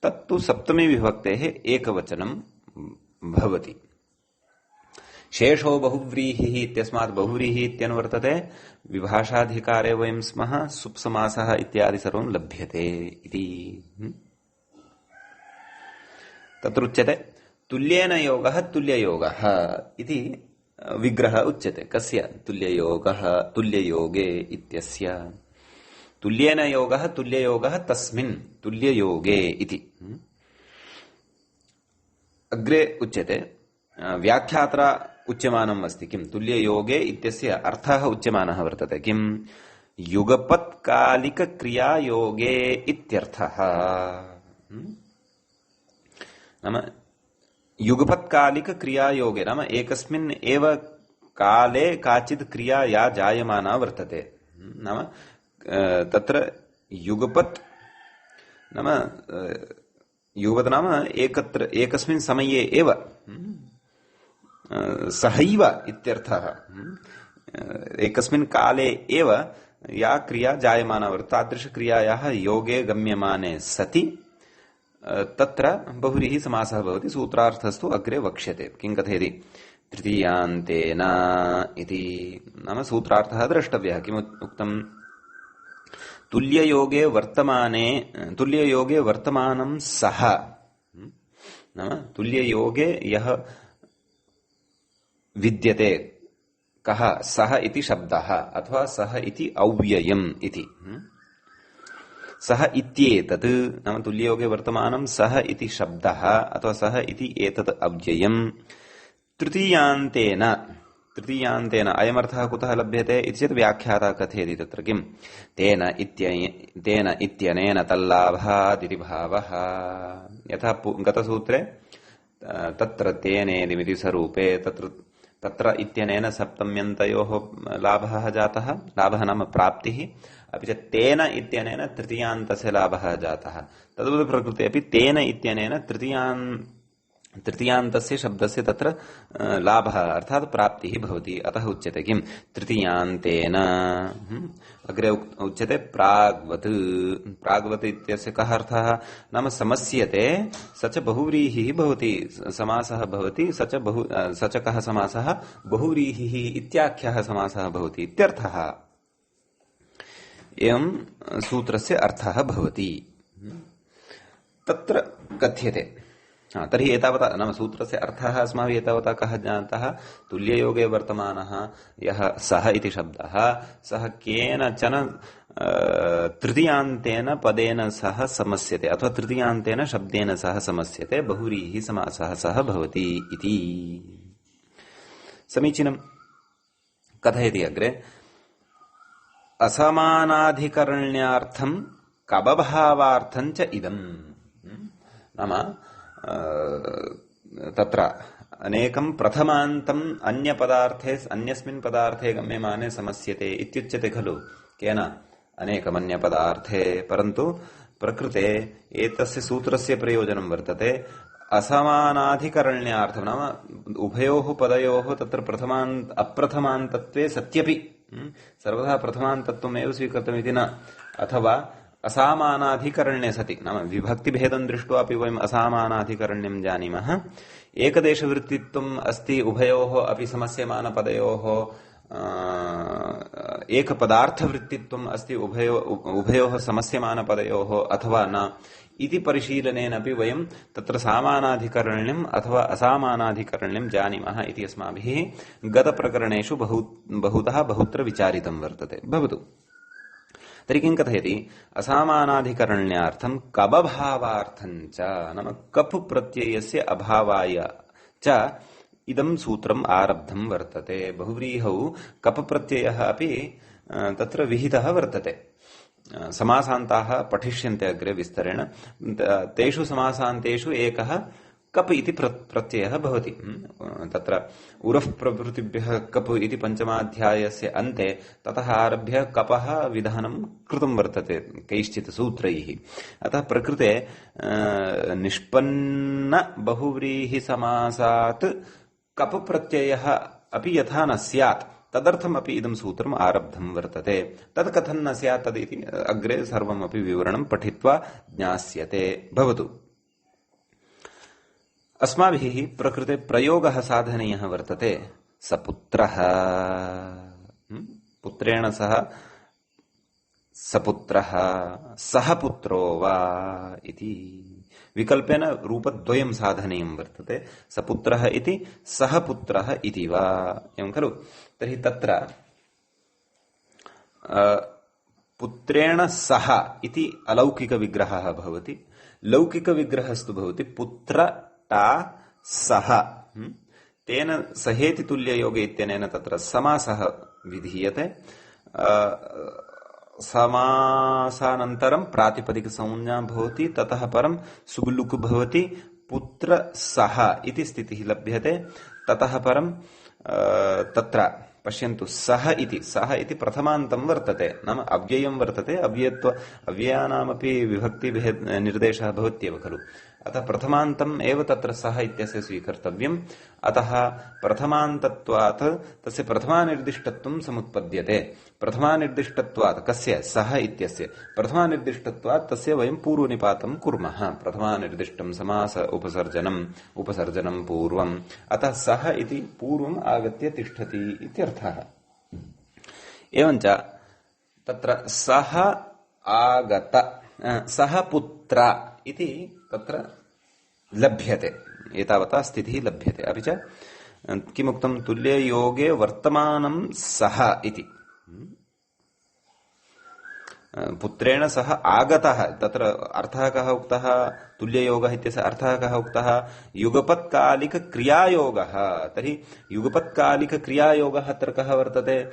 तत्तु सप्तमी विभक्तेः एकवचनं भवति। शेषो बहुव्रीहिः इत्यस्मात् बहुव्रीहिः इत्यनुवर्तते। विभाषाधिकारे वयं स्मः, सुप्समासः इत्यादि सर्वं लभ्यते इति। तत्रुच्यते तुल्येन योगः तुल्ययोगः इति विग्रहः उच्यते। कस्य? तुल्ययोगः, तुल्ययोगे इत्यस्य। तुल्येन योगः तुल्ययोगः तस्मिन् तुल्ययोगे इति। अग्रे उच्यते व्याख्यात्रा उच्यमानम् अस्ति। किं? तुल्ययोगे इत्यस्य अर्थः उच्यमानः वर्तते। किं? युगपत्कालिकक्रियायोगे इत्यर्थः। नाम युगपत्कालिकक्रियायोगे नाम एकस्मिन् एव काले काचित् क्रिया या जायमाना वर्तते। नाम तत्र युगपत् नाम युगपत् नाम एकत्र एकस्मिन् समये एव सहैव इत्यर्थः। एकस्मिन् काले एव या क्रिया जायमाना वर्तते, तादृशक्रियायाः योगे गम्यमाने सति तत्र बहुव्रीहि समासः भवति। सूत्रार्थस्तु अग्रे वक्ष्यते। किं कथयति? तृतीयान्तेन इति। नाम सूत्रार्थः द्रष्टव्यः। किम् उक्तम्? तुल्ययोगे वर्तमानं सः। नाम तुल्ययोगे यः विद्यते कः? सः इति शब्दः अथवा सः इति अव्ययम् इति। सः इत्येतत् नाम तुल्ययोगे वर्तमानं सः इति शब्दः अथवा सः इति एतत् अव्ययम् तृतीयान्तेन तृतीयान्तेन अयमर्थः कुतः लभ्यते इति चेत् व्याख्याता कथयति तत्र किम् तेन इत्यनेन तल्लाभादिति भावः यथा गतसूत्रे तत्र तेनेदिमिति स्वरूपे तत्र इत्यनेन सप्तम्यन्तयोः लाभः जातः लाभः नाम प्राप्तिः अपि च तेन इत्यनेन तृतीयान्तस्य लाभः जातः तद्वत् प्रकृते अपि तेन इत्यनेन तृतीयान्तस्य शब्दस्य तत्र लाभः अर्थात् प्राप्तिः भवति अतः उच्यते किम् तृतीयान्तेन अग्रे उच्यते प्राग्वत् इत्यस्य कः अर्थः नाम समस्यते स च बहुव्रीहिः भवति समासः भवति स च कः समासः बहुव्रीहिः इत्याख्यः समासः भवति इत्यर्थः एवं सूत्रस्य अर्थः भवति तत्र कथ्यते तर्हि एतावता नाम सूत्रस्य अर्थः अस्माभिः एतावता कः ज्ञातः तुल्ययोगे वर्तमानः यः सः इति शब्दः सः केनचन तृतीयान्तेन पदेन सह समस्यते अथवा तृतीयान्तेन शब्देन सह समस्यते बहुव्रीहि समासः सः भवति इति समीचीनं कथयति अग्रे असमानाधिकरण्यार्थं कबभावार्थं च इदम् नाम तत्र अनेकं प्रथमान्तम् अन्यपदार्थे अन्यस्मिन् पदार्थे गम्यमाने समस्यते इत्युच्यते खलु केन अनेकमन्यपदार्थे परन्तु प्रकृते एतस्य सूत्रस्य प्रयोजनं वर्तते असमानाधिकरण्यार्थं नाम उभयोः पदयोः तत्र अप्रथमान्तत्वे सत्यपि सर्वदा प्रथमान्तत्वमेव स्वीकृतमिति न अथवा असामानाधिकरण्ये सति नाम विभक्तिभेदं दृष्ट्वा अपि वयम् असामानाधिकरण्यं जानीमः एकदेशवृत्तित्वम् अस्ति उभयोः अपि समस्यमानपदयोः एकपदार्थवृत्तित्वम् अस्ति उभयोः समस्यमानपदयोः अथवा न इति परिशीलनेनपि वयं तत्र सामानाधिकरण्यम् अथवा असामानाधिकरण्यं जानीमः इति अस्माभिः गतप्रकरणेषु बहुतः बहुत्र विचारितं वर्तते भवतु तर्हि किं कथयति असामानाधिकरण्यार्थं कबभावार्थं च नाम कप् प्रत्ययस्य अभावाय च इदं सूत्रम् आरब्धं वर्तते बहुव्रीहौ कप् प्रत्ययः अपि तत्र विहितः वर्तते समासान्ताः पठिष्यन्ते अग्रे विस्तरेण तेषु समासान्तेषु एकः कप् इति प्रत्ययः भवति तत्र उरः प्रभृतिभ्यः कप् इति पञ्चमाध्यायस्य अन्ते ततः आरभ्य कपः विधानं कृतं वर्तते कैश्चित् सूत्रैः अतः प्रकृते निष्पन्न बहुव्रीहि समासात् कप् प्रत्ययः अपि यथा न स्यात् तदर्थमपि इदं सूत्रम् आरब्धं वर्तते तत् कथं न स्यात् तदिति अग्रे सर्वमपि विवरणं पठित्वा ज्ञास्यते भवतु अस्माभिः प्रकृते प्रयोगः साधनीयः वर्तते सपुत्रः पुत्रेण सह सपुत्रः सह पुत्रो वा इति विकल्पेन रूपद्वयं साधनीयं वर्तते सपुत्रः इति सह पुत्रः इति वा एवं खलु तर्हि तत्र पुत्रेण सह इति अलौकिकविग्रहः भवति लौकिकविग्रहस्तु भवति पुत्र टा सह तेन सहेति तुल्ययोगे इत्यनेन तत्र समासः विधीयते समासानन्तरं प्रातिपदिकसंज्ञा भवति ततः परं सुबुलुक् भवति पुत्र सह इति स्थितिः लभ्यते ततः परं तत्र पश्यन्तु सह इति प्रथमान्तं वर्तते नाम अव्ययं वर्तते अव्ययानामपि विभक्तिभेद निर्देशः भवत्येव खलु अतः प्रथमान्तम् एव तत्र सह इत्यस्य स्वीकर्तव्यम् अतः प्रथमान्तत्वात् तस्य प्रथमानिर्दिष्टत्वं समुत्पद्यते प्रथमानिर्दिष्टत्वात् कस्य सह इत्यस्य प्रथमानिर्दिष्टत्वात् तस्य वयं पूर्वनिपातं कुर्मः प्रथमानिर्दिष्टं समास उपसर्जनं पूर्वम् अतः सह इति पूर्वम् आगत्य तिष्ठति इत्यर्थः एवञ्च तत्र सह आगत सह पुत्र इति तत्र लभ्यते एतावता स्थितिः लभ्यते अपि च किमुक्तं तुल्ययोगे वर्तमानं सह इति पुत्रेण सह आगतः, तत्र अर्थः कः उक्तः, तुल्ययोगः इत्यस्य अर्थः कः उक्तः, युगपत्कालिकक्रियायोगः। तर्हि युगपत्कालिकक्रियायोगः अत्र कः वर्तते,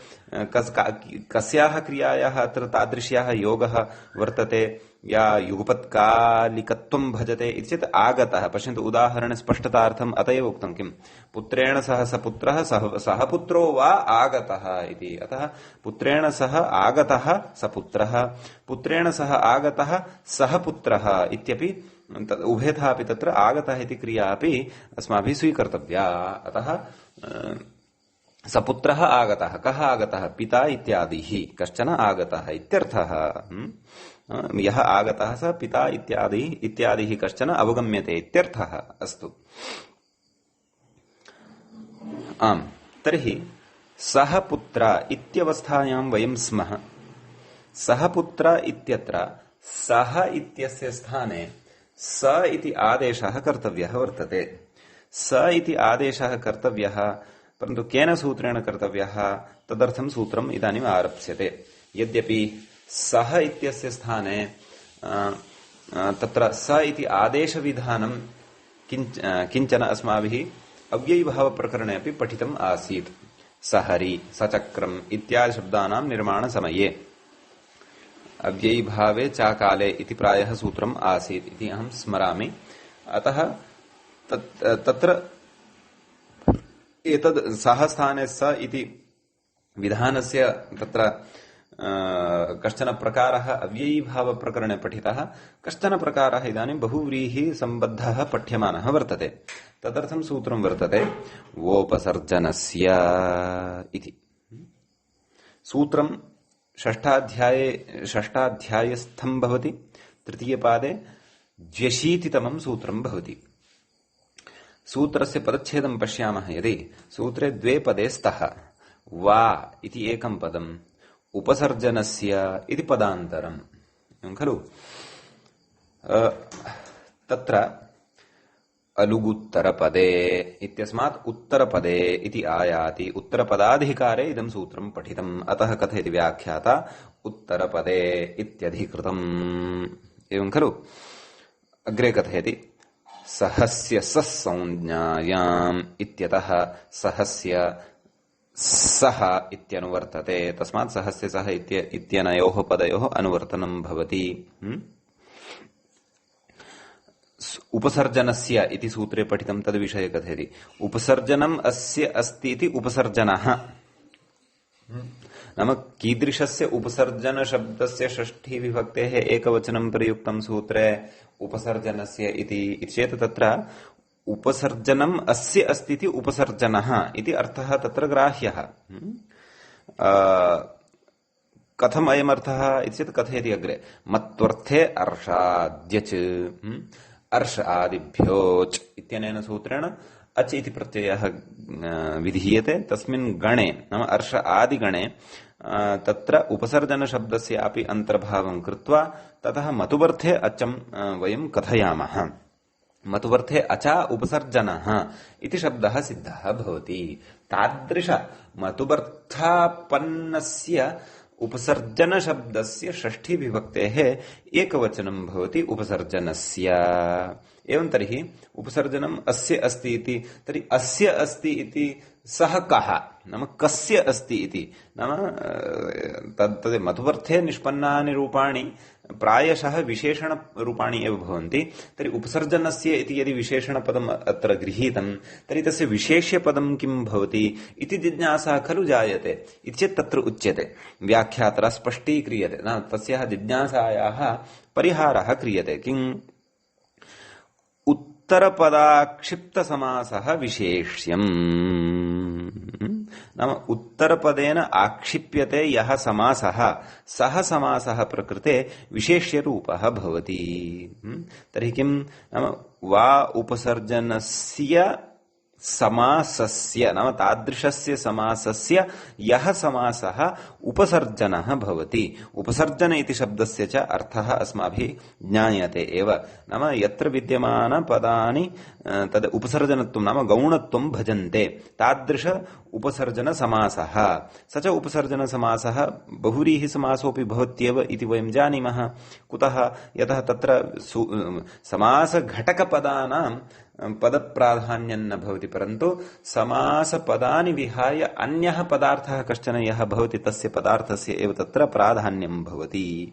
कस्याः क्रियायाः अत्र तादृश्याः योगः वर्तते, या युगपत्कालिकत्वं भजते इति चेत् आगतः। पश्यन्तु, उदाहरणे स्पष्टतार्थम् अत एव उक्तं किम्, पुत्रेण सह सपुत्रः सह पुत्रो वा आगतः इति। अतः पुत्रेण सह आगतः सपुत्रः, पुत्रेण सह आगतः सह पुत्रः इत्यपि उभयथा अपि तत्र आगतः इति क्रिया अपि अस्माभिः स्वीकर्तव्या। अतः सपुत्रः आगतः, कः आगतः, पिता इत्यादिः कश्चन आगतः इत्यर्थः। यः आगतः स पिता इत्यादिः कश्चन अवगम्यते इत्यर्थः। अस्तु, आम्, तर्हि सः पुत्र इत्यवस्थायां वयं स्मः। सः पुत्र इत्यत्र सः इत्यस्य स्थाने स इति आदेशः कर्तव्यः वर्तते। स इति आदेशः कर्तव्यः, परन्तु केन सूत्रेण कर्तव्यः, तदर्थं सूत्रम् इदानीम् आरप्स्यते। यद्यपि सः इत्यस्य स्थाने तत्र स इति आदेशविधानं किञ्चन अस्माभिः अव्ययीभावप्रकरणे अपि पठितम् आसीत्। सहरि, सचक्रम् इत्यादि शब्दानां निर्माणसमये अव्ययीभावे चाकाले इति प्रायः सूत्रम् आसीत् इति अहं स्मरामि। अतः तत्र एतद् सः स्थाने स इति विधानस्य तत्र कश्चन प्रकारः अव्ययीभावप्रकरणे पठितः, कश्चन प्रकारः इदानीं बहुव्रीहि सम्बद्धः पठ्यमानः वर्तते। तदर्थं सूत्रं वर्तते वोपसर्जनस्य इति। सूत्रं षष्ठाध्यायस्थं भवति। तृतीयपादे द्व्यशीतितमं सूत्रं भवति। सूत्रस्य पदच्छेदं पश्यामः यदि, सूत्रे द्वे पदे स्तः, वा इति एकं पदम्, उपसर्जनस्य इति पदान्तरम्, एवं खलु। तत्र अलुगुत्तरपदे इत्यस्मात् उत्तरपदे इति आयाति। उत्तरपदाधिकारे इदं सूत्रं पठितम्, अतः कथयति व्याख्याता उत्तरपदे इत्यधिकृतम्, एवं खलु। अग्रे कथयति सहस्य ससंज्ञायाम् इत्यतः सहस्य सः इत्यनुवर्तते। तस्मात् सहस्य सः इत्यनयोः पदयोः अनुवर्तनं भवति। उपसर्जनस्य इति सूत्रे पठितं तद्विषये कथयति उपसर्जनम् अस्य अस्ति इति उपसर्जनः, नाम कीदृशस्य उपसर्जन शब्दस्य षष्ठी विभक्तेः एकवचनं प्रयुक्तं सूत्रे उपसर्जनस्य इति चेत् तत्र उपसर्जनम् अस्य अस्ति इति उपसर्जनः इति अर्थः तत्र ग्राह्यः। कथम् अयमर्थः इति चेत् कथयति अग्रे मत्वर्थे अर्षाद्यच्, अर्ष आदिभ्योच् इत्यनेन सूत्रेण अच् इति प्रत्ययः विधीयते। तस्मिन् गणे नाम अर्ष आदिगणे तत्र उपसर्जन शब्दस्यापि अन्तर्भावं कृत्वा ततः मतुवर्थे अचं वयं कथयामः। मतुवर्थे अचा उपसर्जनः इति शब्दः सिद्धः भवति। तादृश मतुवर्थापन्नस्य उपसर्जन शब्दस्य षष्ठी विभक्तेः एकवचनं भवति उपसर्जनस्य। एवं तर्हि उपसर्जनम् अस्य अस्ति इति, तर्हि अस्य अस्ति इति सः कः नाम कस्य अस्ति इति, नाम तद् मतुवर्थे निष्पन्नानि रूपाणि प्रायशः विशेषणरूपाणि एव भवन्ति। तर्हि उपसर्जनस्य इति यदि विशेषणपदम् अत्र गृहीतं तर्हि तस्य विशेष्यपदं किं भवति इति जिज्ञासा खलु जायते। इति चेत् तत्र उच्यते, व्याख्यातरा स्पष्टीक्रियते, न तस्याः जिज्ञासायाः परिहारः क्रियते। किम् उत्तरपदाक्षिप्तसमासः विशेष्यम्, नाम उत्तरपदेन आक्षिप्यते यः समासः सः समासः प्रकृते विशेष्यरूपः भवति। तर्हि किम् नाम वा उपसर्जनस्य समासस्य नाम तादृशस्य समासस्य यः समासः उपसर्जनः भवति। उपसर्जन इति शब्दस्य च अर्थः अस्माभिः ज्ञायते एव। नाम यत्र विद्यमानपदानि तद् उपसर्जनत्वं नाम गौणत्वं भजन्ते तादृश उपसर्जनसमासः। स च उपसर्जनसमासः बहुव्रीहिसमासोऽपि भवत्येव इति वयं जानीमः। कुतः? यतः तत्र समासघटकपदानां पदप्राधान्यं न भवति, परन्तु समासपदानि विहाय अन्यः पदार्थः कश्चन यः भवति तस्य पदार्थस्य एव तत्र प्राधान्यं भवति।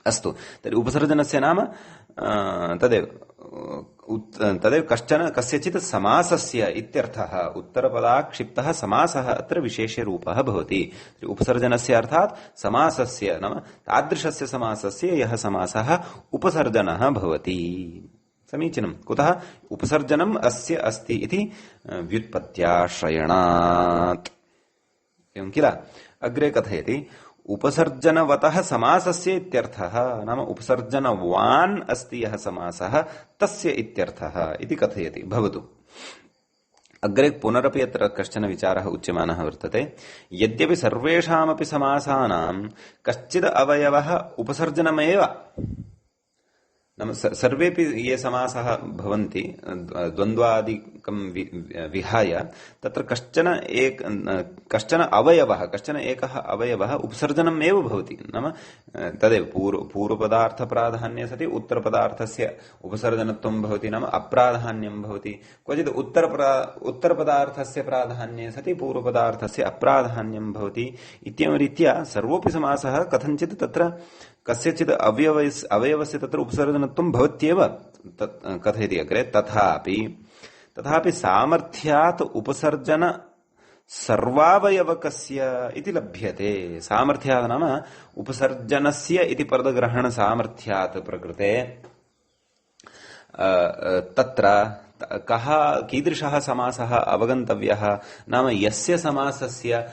अस्तु, तर्हि उपसर्जनस्य नाम तदेव कश्चन कस्यचित् समासस्य इत्यर्थः। उत्तरपदाक्षिप्तः समासः अत्र विशेष्यरूपः भवति। उपसर्जनस्य अर्थात् समासस्य नाम तादृशस्य समासस्य यः समासः उपसर्जनः भवति। समीचीनं। कुतः? उपसर्जनम् अस्य अस्ति इति व्युत्पत्त्याश्रयणात्। एवं किल? अग्रे कथयति उपसर्जनवतः समासस्य इत्यर्थः। नाम उपसर्जनवान् अस्ति यः समासः तस्य इत्यर्थः इति कथयति। भवतु। अग्रे पुनरपि अत्र कश्चन विचारः उच्यमानः वर्तते। यद्यपि सर्वेषामपि समासानां कश्चिद् अवयवः उपसर्जनमेव, नाम सर्वेपि ये समासः भवन्ति द्वन्द्वादिकं विहाय तत्र कश्चन एकः अवयवः उपसर्जनम् एव भवति। नाम तदेव पूर्वपदार्थप्राधान्ये सति उत्तरपदार्थस्य उपसर्जनत्वं भवति, नाम अप्राधान्यं भवति। क्वचित् उत्तरपदार्थस्य प्राधान्ये सति पूर्वपदार्थस्य अप्राधान्यं भवति। इत्येवं रीत्या सर्वोऽपि समासः कथञ्चित् तत्र कस्यचित् अवयवस्य तत्र उपसर्जनत्वं भवत्येव कथयति अग्रे। तथापि सामर्थ्यात् उपसर्जन सर्वावयवकस्य इति लभ्यते। सामर्थ्यात् नाम उपसर्जनस्य इति पदग्रहण सामर्थ्यात् प्रकृते तत्र कः कीदृशः समासः अवगन्तव्यः? नाम यस्य समासस्य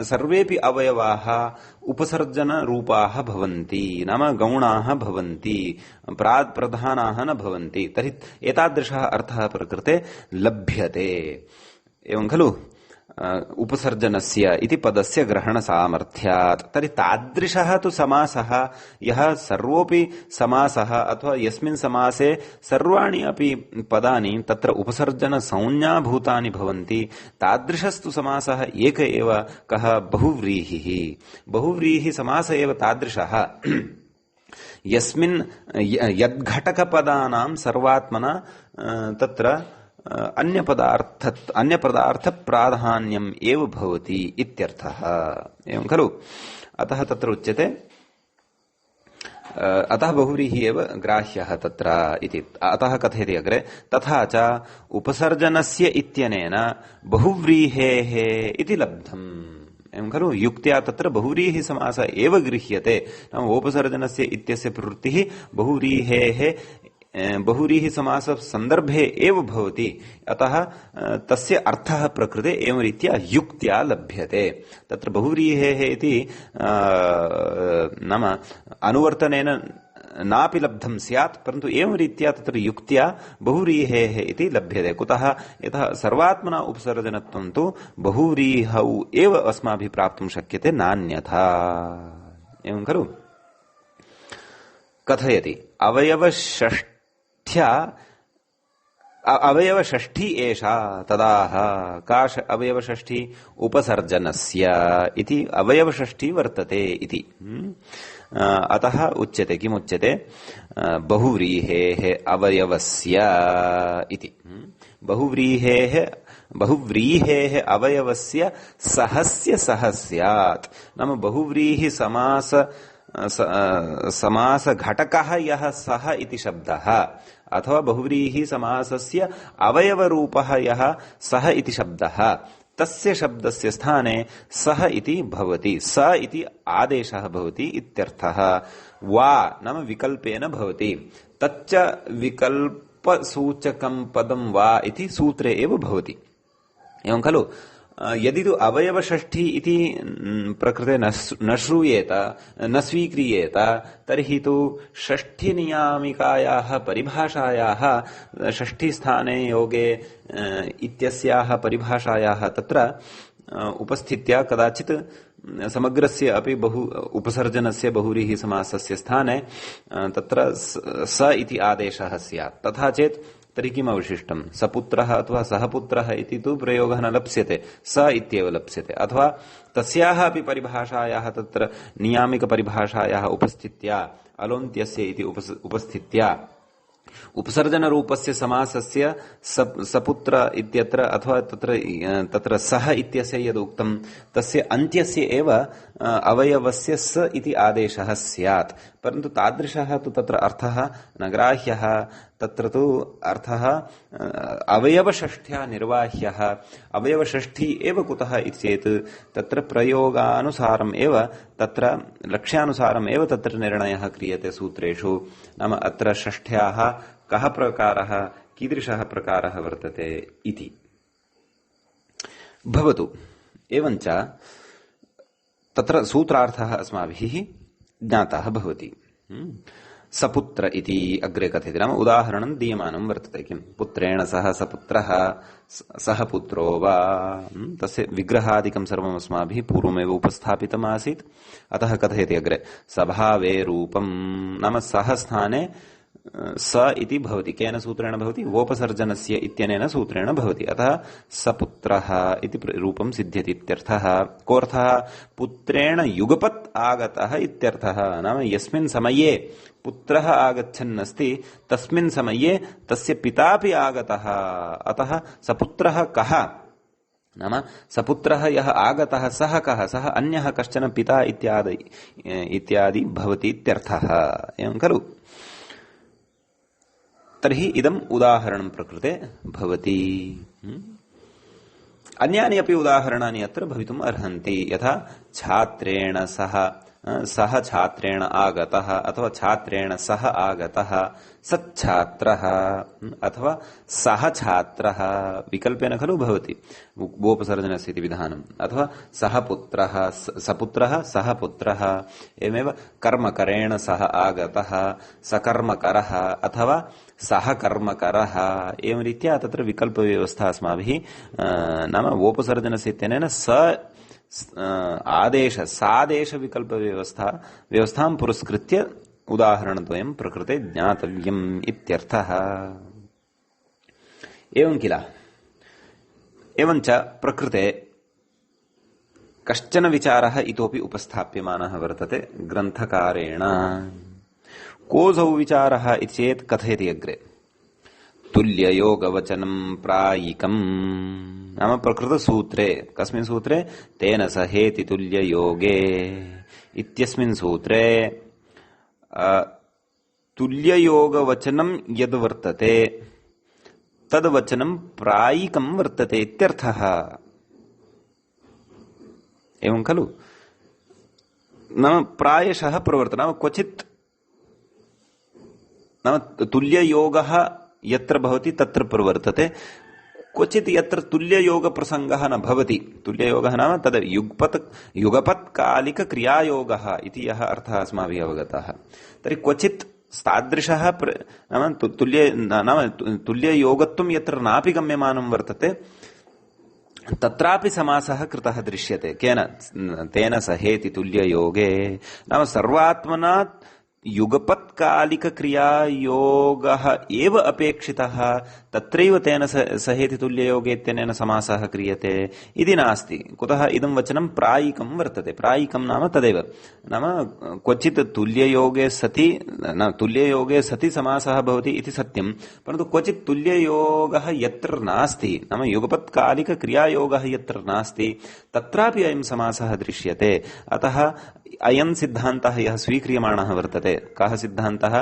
सर्वेपि अवयवाः उपसर्जनरूपाः भवन्ति, नाम गौणाः भवन्ति, प्रधानाः न भवन्ति, तर्हि एतादृशः अर्थः प्रकृते लभ्यते। एवं खलु? उपसर्जनस्य इति पदस्य ग्रहणसामर्थ्यात्। तर्हि तादृशः तु समासः यः सर्वोऽपि समासः अथवा यस्मिन् समासे सर्वाणि अपि पदानि तत्र उपसर्जनसंज्ञाभूतानि भवन्ति, तादृशस्तु समासः एक एव। कः? बहुव्रीहिः। बहुव्रीहिसमास एव तादृशः यस्मिन् यद्घटकपदानां सर्वात्मना तत्र अन्यपदार्थ प्राधान्यम् एव भवति इत्यर्थः। एवं खलु? अतः तत्र उच्यते अतः बहुव्रीहि एव ग्राह्यः तत्र इति। अतः कथयति अग्रे तथा च उपसर्जनस्य इत्यनेन बहुव्रीहेः इति लब्धम्। एवं खलु? युक्त्या तत्र बहुव्रीहि समास एव गृह्यते। नाम उपसर्जनस्य इत्यस्य प्रवृत्तिः बहुव्रीहि समास संदर्भे एव भवति। अतः तस्य अर्थः प्रकृते एवं रीत्या युक्त्या लभ्यते। तत्र बहुव्रीहेः इति नाम अनुवर्तनेन नापि लब्धं स्यात्, परन्तु एवं रीत्या तत्र युक्त्या बहुव्रीहेः इति लभ्यते। कुतः? यतः सर्वात्मना उपसर्जनत्वं तु बहुव्रीहौ एव अस्माभिः प्राप्तुं शक्यते, नान्यथा। एवं खलु? कथयति अवयवषष्ठी एषा तदाह। का अवयवषष्ठी? उपसर्जनस्य इति अवयवषष्ठी वर्तते इति। अतः उच्यते किमुच्यते? बहुव्रीहेः अवयवस्य इति। बहुव्रीहेः अवयवस्य सहस्य स्यात्। नाम बहुव्रीहि समास घटकः यः सः इति शब्दः, अथवा बहुव्रीहि समासस्य अवयवरूपः यः सः इति शब्दः, तस्य शब्दस्य स्थाने सः इति भवति। स इति आदेशः भवति इत्यर्थः। वा नाम विकल्पेन भवति। तच्च विकल्पसूचकं पदं वा इति सूत्रे एव भवति। एवं खलु? यदि तु अवयवषष्ठी इति प्रकृते न श्रूयेत न स्वीक्रियेत तर्हि तु षष्ठीनियामिकायाः परिभाषायाः षष्ठीस्थाने योगे इत्यस्याः परिभाषायाः तत्र उपस्थित्या कदाचित् समग्रस्य अपि बहु उपसर्जनस्य बहुव्रीहि समासस्य स्थाने तत्र स इति आदेशः स्यात्। तथा चेत् तर्हि किम् अवशिष्टम्? सपुत्रः अथवा सः पुत्रः इति तु प्रयोगः न लप्स्यते, स इत्येव लप्स्यते। अथवा तस्याः अपि परिभाषायाः तत्र नियामिकपरिभाषायाः उपस्थित्या अलोन्त्यस्य इति उपस्थित्या उपसर्जन रूपस्य समासस्य सपुत्र इत्यत्र अथवा तत्र सः इत्यस्य यदुक्तं तस्य अन्त्यस्य एव अवयवस्य स इति आदेशः स्यात्। परन्तु तादृशः तु तत्र अर्थः न ग्राह्यः। तत्र तु अर्थः अवयवषष्ठ्या निर्वाह्यः। अवयवषष्ठी एव कुतः इति चेत् तत्र प्रयोगानुसारम् एव तत्र लक्ष्यानुसारम् एव तत्र निर्णयः क्रियते सूत्रेषु। नाम अत्र षष्ठ्याः कः प्रकारः कीदृशः प्रकारः वर्तते इति भवतु। एवञ्च तत्र सूत्रार्थः अस्माभिः ज्ञातः भवति। सपुत्र इति अग्रे कथ्यते। नाम उदाहरणं दीयमानं वर्तते। किं? पुत्रेण सह सपुत्रः, सः पुत्रो वा। तस्य विग्रहादिकं सर्वम् अस्माभिः पूर्वमेव उपस्थापितम् आसीत्। अतः कथयति अग्रे सभावे रूपम्। नाम सः स्थाने स इति भवति। केन सूत्रेण भवति? वोपसर्जनस्य इत्यनेन सूत्रेण भवति। अतः सपुत्रः इति रूपं सिद्ध्यति इत्यर्थः। कोऽर्थः? पुत्रेण युगपत् आगतः इत्यर्थः। नाम यस्मिन् समये पुत्रः आगच्छन्नस्ति तस्मिन् समये तस्य पितापि आगतः। अतः सपुत्रः कः? नाम सपुत्रः यः आगतः सः कः? सः अन्यः कश्चन पिता इत्यादि भवति इत्यर्थः। एवं खलु? तर्हि इदम् उदाहरणं प्रकृते भवति। अन्यानि अपि उदाहरणानि अत्र भवितुम् अर्हन्ति। यथा छात्रेण सः छात्रेण आगतः अथवा छात्रेण सह आगतः, सच्छात्रः अथवा सः छात्रः विकल्पेन खलु भवति वोपसर्जनस्य इति विधानम्। अथवा सः पुत्रः सपुत्रः सः पुत्रः। एवमेव कर्मकरेण सह आगतः, सकर्मकरः अथवा सः कर्मकरः। एवं रीत्या तत्र विकल्पव्यवस्था अस्माभिः नाम वोपसर्जनस्य इत्यनेन आदेश सादेश विकल्प व्यवस्थां पुरस्कृत्य उदाहरणद्वयं प्रकृते ज्ञातव्यम् इत्यर्थः। एवं किल? एवञ्च प्रकृते कश्चन विचारः इतोपि उपस्थाप्यमानः वर्तते ग्रन्थकारेण। कोऽसौ विचारः इति चेत् कथयति अग्रे तुल्ययोगवचनं प्रायिकम्। नाम प्रकृतसूत्रे कस्मिन् सूत्रे? तेन सहेति तुल्ययोगे इत्यस्मिन् सूत्रे तुल्ययोगवचनं यद् वर्तते तद्वचनं प्रायिकं वर्तते इत्यर्थः। एवं खलु? नाम प्रायशः प्रवर्तते। नाम क्वचित् नाम तुल्ययोगः यत्र भवति तत्र प्रवर्तते, क्वचित् यत्र तुल्ययोग प्रसंगः न भवति। तुल्ययोगः नाम तद् युगपत्कालिक क्रियायोगः इति यः अर्थः अस्माभिः अवगतः। तर्हि क्वचित् तादृशः नाम तुल्ययोगत्वं यत्र नापि गम्यमानं वर्तते तत्रापि समासः कृतः दृश्यते। केन? तेन सहेति तुल्ययोगे। नाम सर्वात्मना युगपत्कालिक क्रियायोगः एव अपेक्षितः, तत्रैव तेन सहेति तुल्ययोगे इत्यनेन समासः क्रियते इति नास्ति। कुतः? इदं वचनं प्रायिकं वर्तते। प्रायिकं नाम तदेव। नाम क्वचित् तुल्ययोगे सति समासः भवति इति सत्यं, परन्तु क्वचित् तुल्ययोगः यत्र नास्ति, नाम युगपत्कालिक क्रियायोगः यत्र नास्ति तत्रापि अयं समासः दृश्यते। अतः अयं सिद्धान्तः यः स्वीक्रियमाणः वर्तते, कः सिद्धान्तः?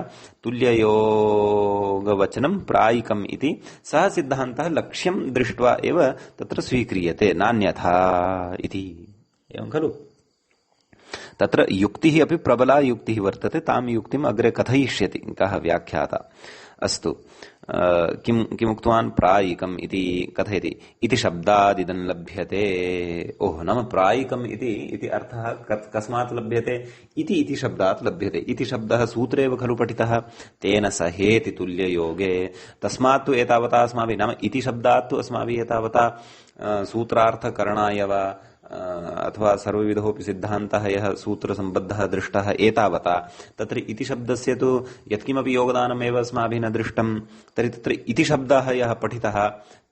तुल्ययोगवचनं प्रायिकम् इति। सः सिद्धान्तः लक्ष्यं दृष्ट्वा एव तत्र स्वीक्रियते, नान्यथा इति। एवं खलु? तत्र युक्तिः अपि प्रबला युक्तिः वर्तते। तां युक्तिम् अग्रे कथयिष्यति कः व्याख्याता। अस्तु किमुक्तवान् प्रायिकम् इति कथयति इति शब्दादिदं लभ्यते ओह नाम प्रायिकम् इति अर्थः कस्मात् लभ्यते इति शब्दात् लभ्यते इति शब्दः सूत्रे एव खलु पठितः तेन सहेति तुल्ययोगे तस्मात् तु एतावता अस्माभिः नाम इति शब्दात् तु अस्माभिः एतावता सूत्रार्थकरणाय वा अथवा सर्वविधोऽपि सिद्धान्तः यः सूत्रसम्बद्धः दृष्टः एतावता तत्र इति शब्दस्य तु यत्किमपि योगदानमेव अस्माभिः न दृष्टं तर्हि तत्र इति शब्दः यः पठितः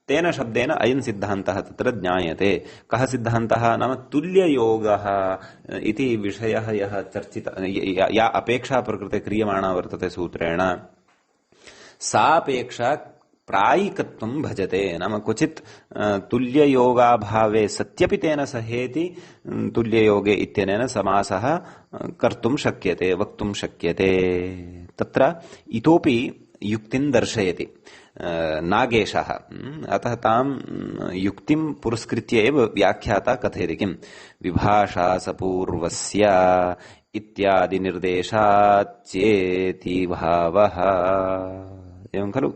तेन शब्देन अयं सिद्धान्तः तत्र ज्ञायते कः सिद्धान्तः नाम तुल्ययोगः इति विषयः यः चर्चितः या अपेक्षा प्रकृते क्रियमाणा वर्तते सूत्रेण सा अपेक्षा प्रायिकत्वं भजते नाम क्वचित् तुल्ययोगाभावे सत्यपि तेन सहेति तुल्ययोगे इत्यनेन समासः कर्तुं शक्यते वक्तुं शक्यते तत्र इतोपि युक्तिं दर्शयति नागेशः अतः तां युक्तिं पुरस्कृत्य एव व्याख्याता कथयति किं विभाषा सपूर्वस्य इत्यादि निर्देशात् चेति भावः एवं खलु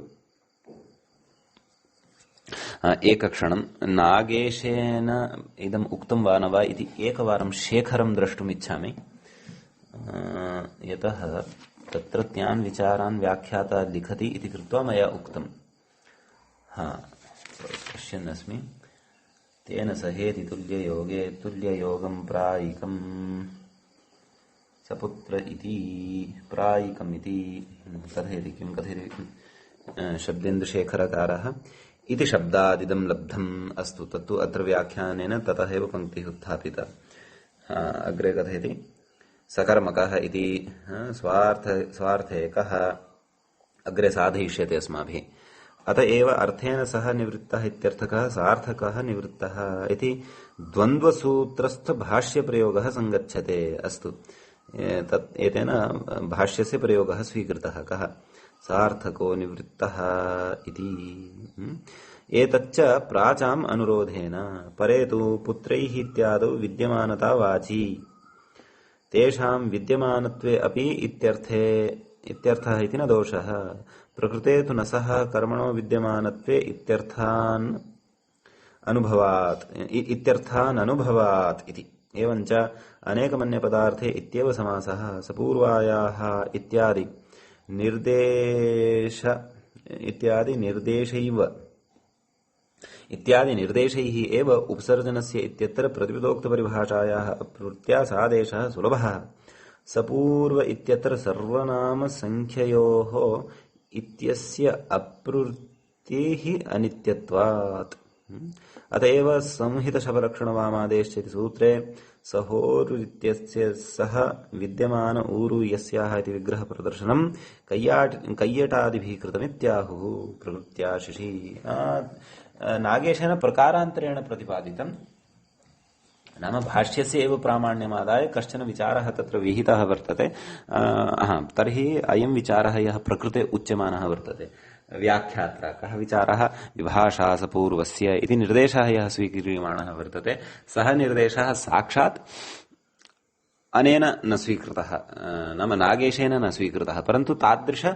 एकक्षणं नागेशेन इदम् उक्तं वा न वा इति एकवारं शेखरं द्रष्टुम् इच्छामि यतः तत्रत्यान् विचारान् व्याख्याता लिखति इति कृत्वा मया उक्तम् पश्यन् अस्मि तेन सहेति तुल्ययोगे तुल्ययोगं प्रायिकं सपुत्र इति प्रायिकम् इति कथयति किं कथयति शब्देन्दुशेखरकारः इति शब्दादिदं लब्धम् अस्तु तत्तु अत्र व्याख्यानेन ततः एव पङ्क्तिः उत्थापिता अग्रे कथयति सकर्मकः इति स्वार्थेकः अग्रे साधयिष्यते अस्माभिः अत एव अर्थेन सह निवृत्तः इत्यर्थकः सार्थकः निवृत्तः इति द्वन्द्वसूत्रस्थ भाष्यप्रयोगः संगच्छते अस्तु एतेन भाष्यस्य प्रयोगः स्वीकृतः कः सार्थको निवृत्तः इति एतच्च प्राचाम् अनुरोधेन परे तु पुत्रैः इत्यादौ विद्यमानता वाची तेषां विद्यमानत्वे अपि इत्यर्थः इति न दोषः प्रकृते तु न सः कर्मणो विद्यमानत्वे इत्यर्थान् अनुभवात् इति एवञ्च अनेकमन्यपदार्थे इत्येव समासः सपूर्वायाः इत्यादि निर्देशैः एव उपसर्जनस्य इत्यत्र प्रतिपदोक्तपरिभाषायाः अप्रवृत्त्या सादेशः सुलभः सपूर्व इत्यत्र सर्वनामसङ्ख्ययोः इत्यस्य अप्रवृत्तिः अनित्यत्वात् अतएव संहितशबलक्षणवामादेश्यति सूत्रे सहोरुरित्यस्य सह विद्यमान ऊरु यस्याः इति विग्रह प्रदर्शनं कैयटादिभिः कृतमित्याहुः प्रवृत्त्या शिशि नागेशेन प्रकारान्तरेण प्रतिपादितं नाम भाष्यस्य एव प्रामाण्यमादाय कश्चन विचारः तत्र विहितः वर्तते तर्हि अयं विचारः यः प्रकृते उच्यमानः वर्तते व्याख्यात्रा कः विचारः विभाषा सपूर्वस्य इति निर्देशः यः स्वीक्रियमाणः वर्तते सः निर्देशः साक्षात् अनेन न स्वीकृतः नाम नागेशेन न स्वीकृतः परन्तु तादृश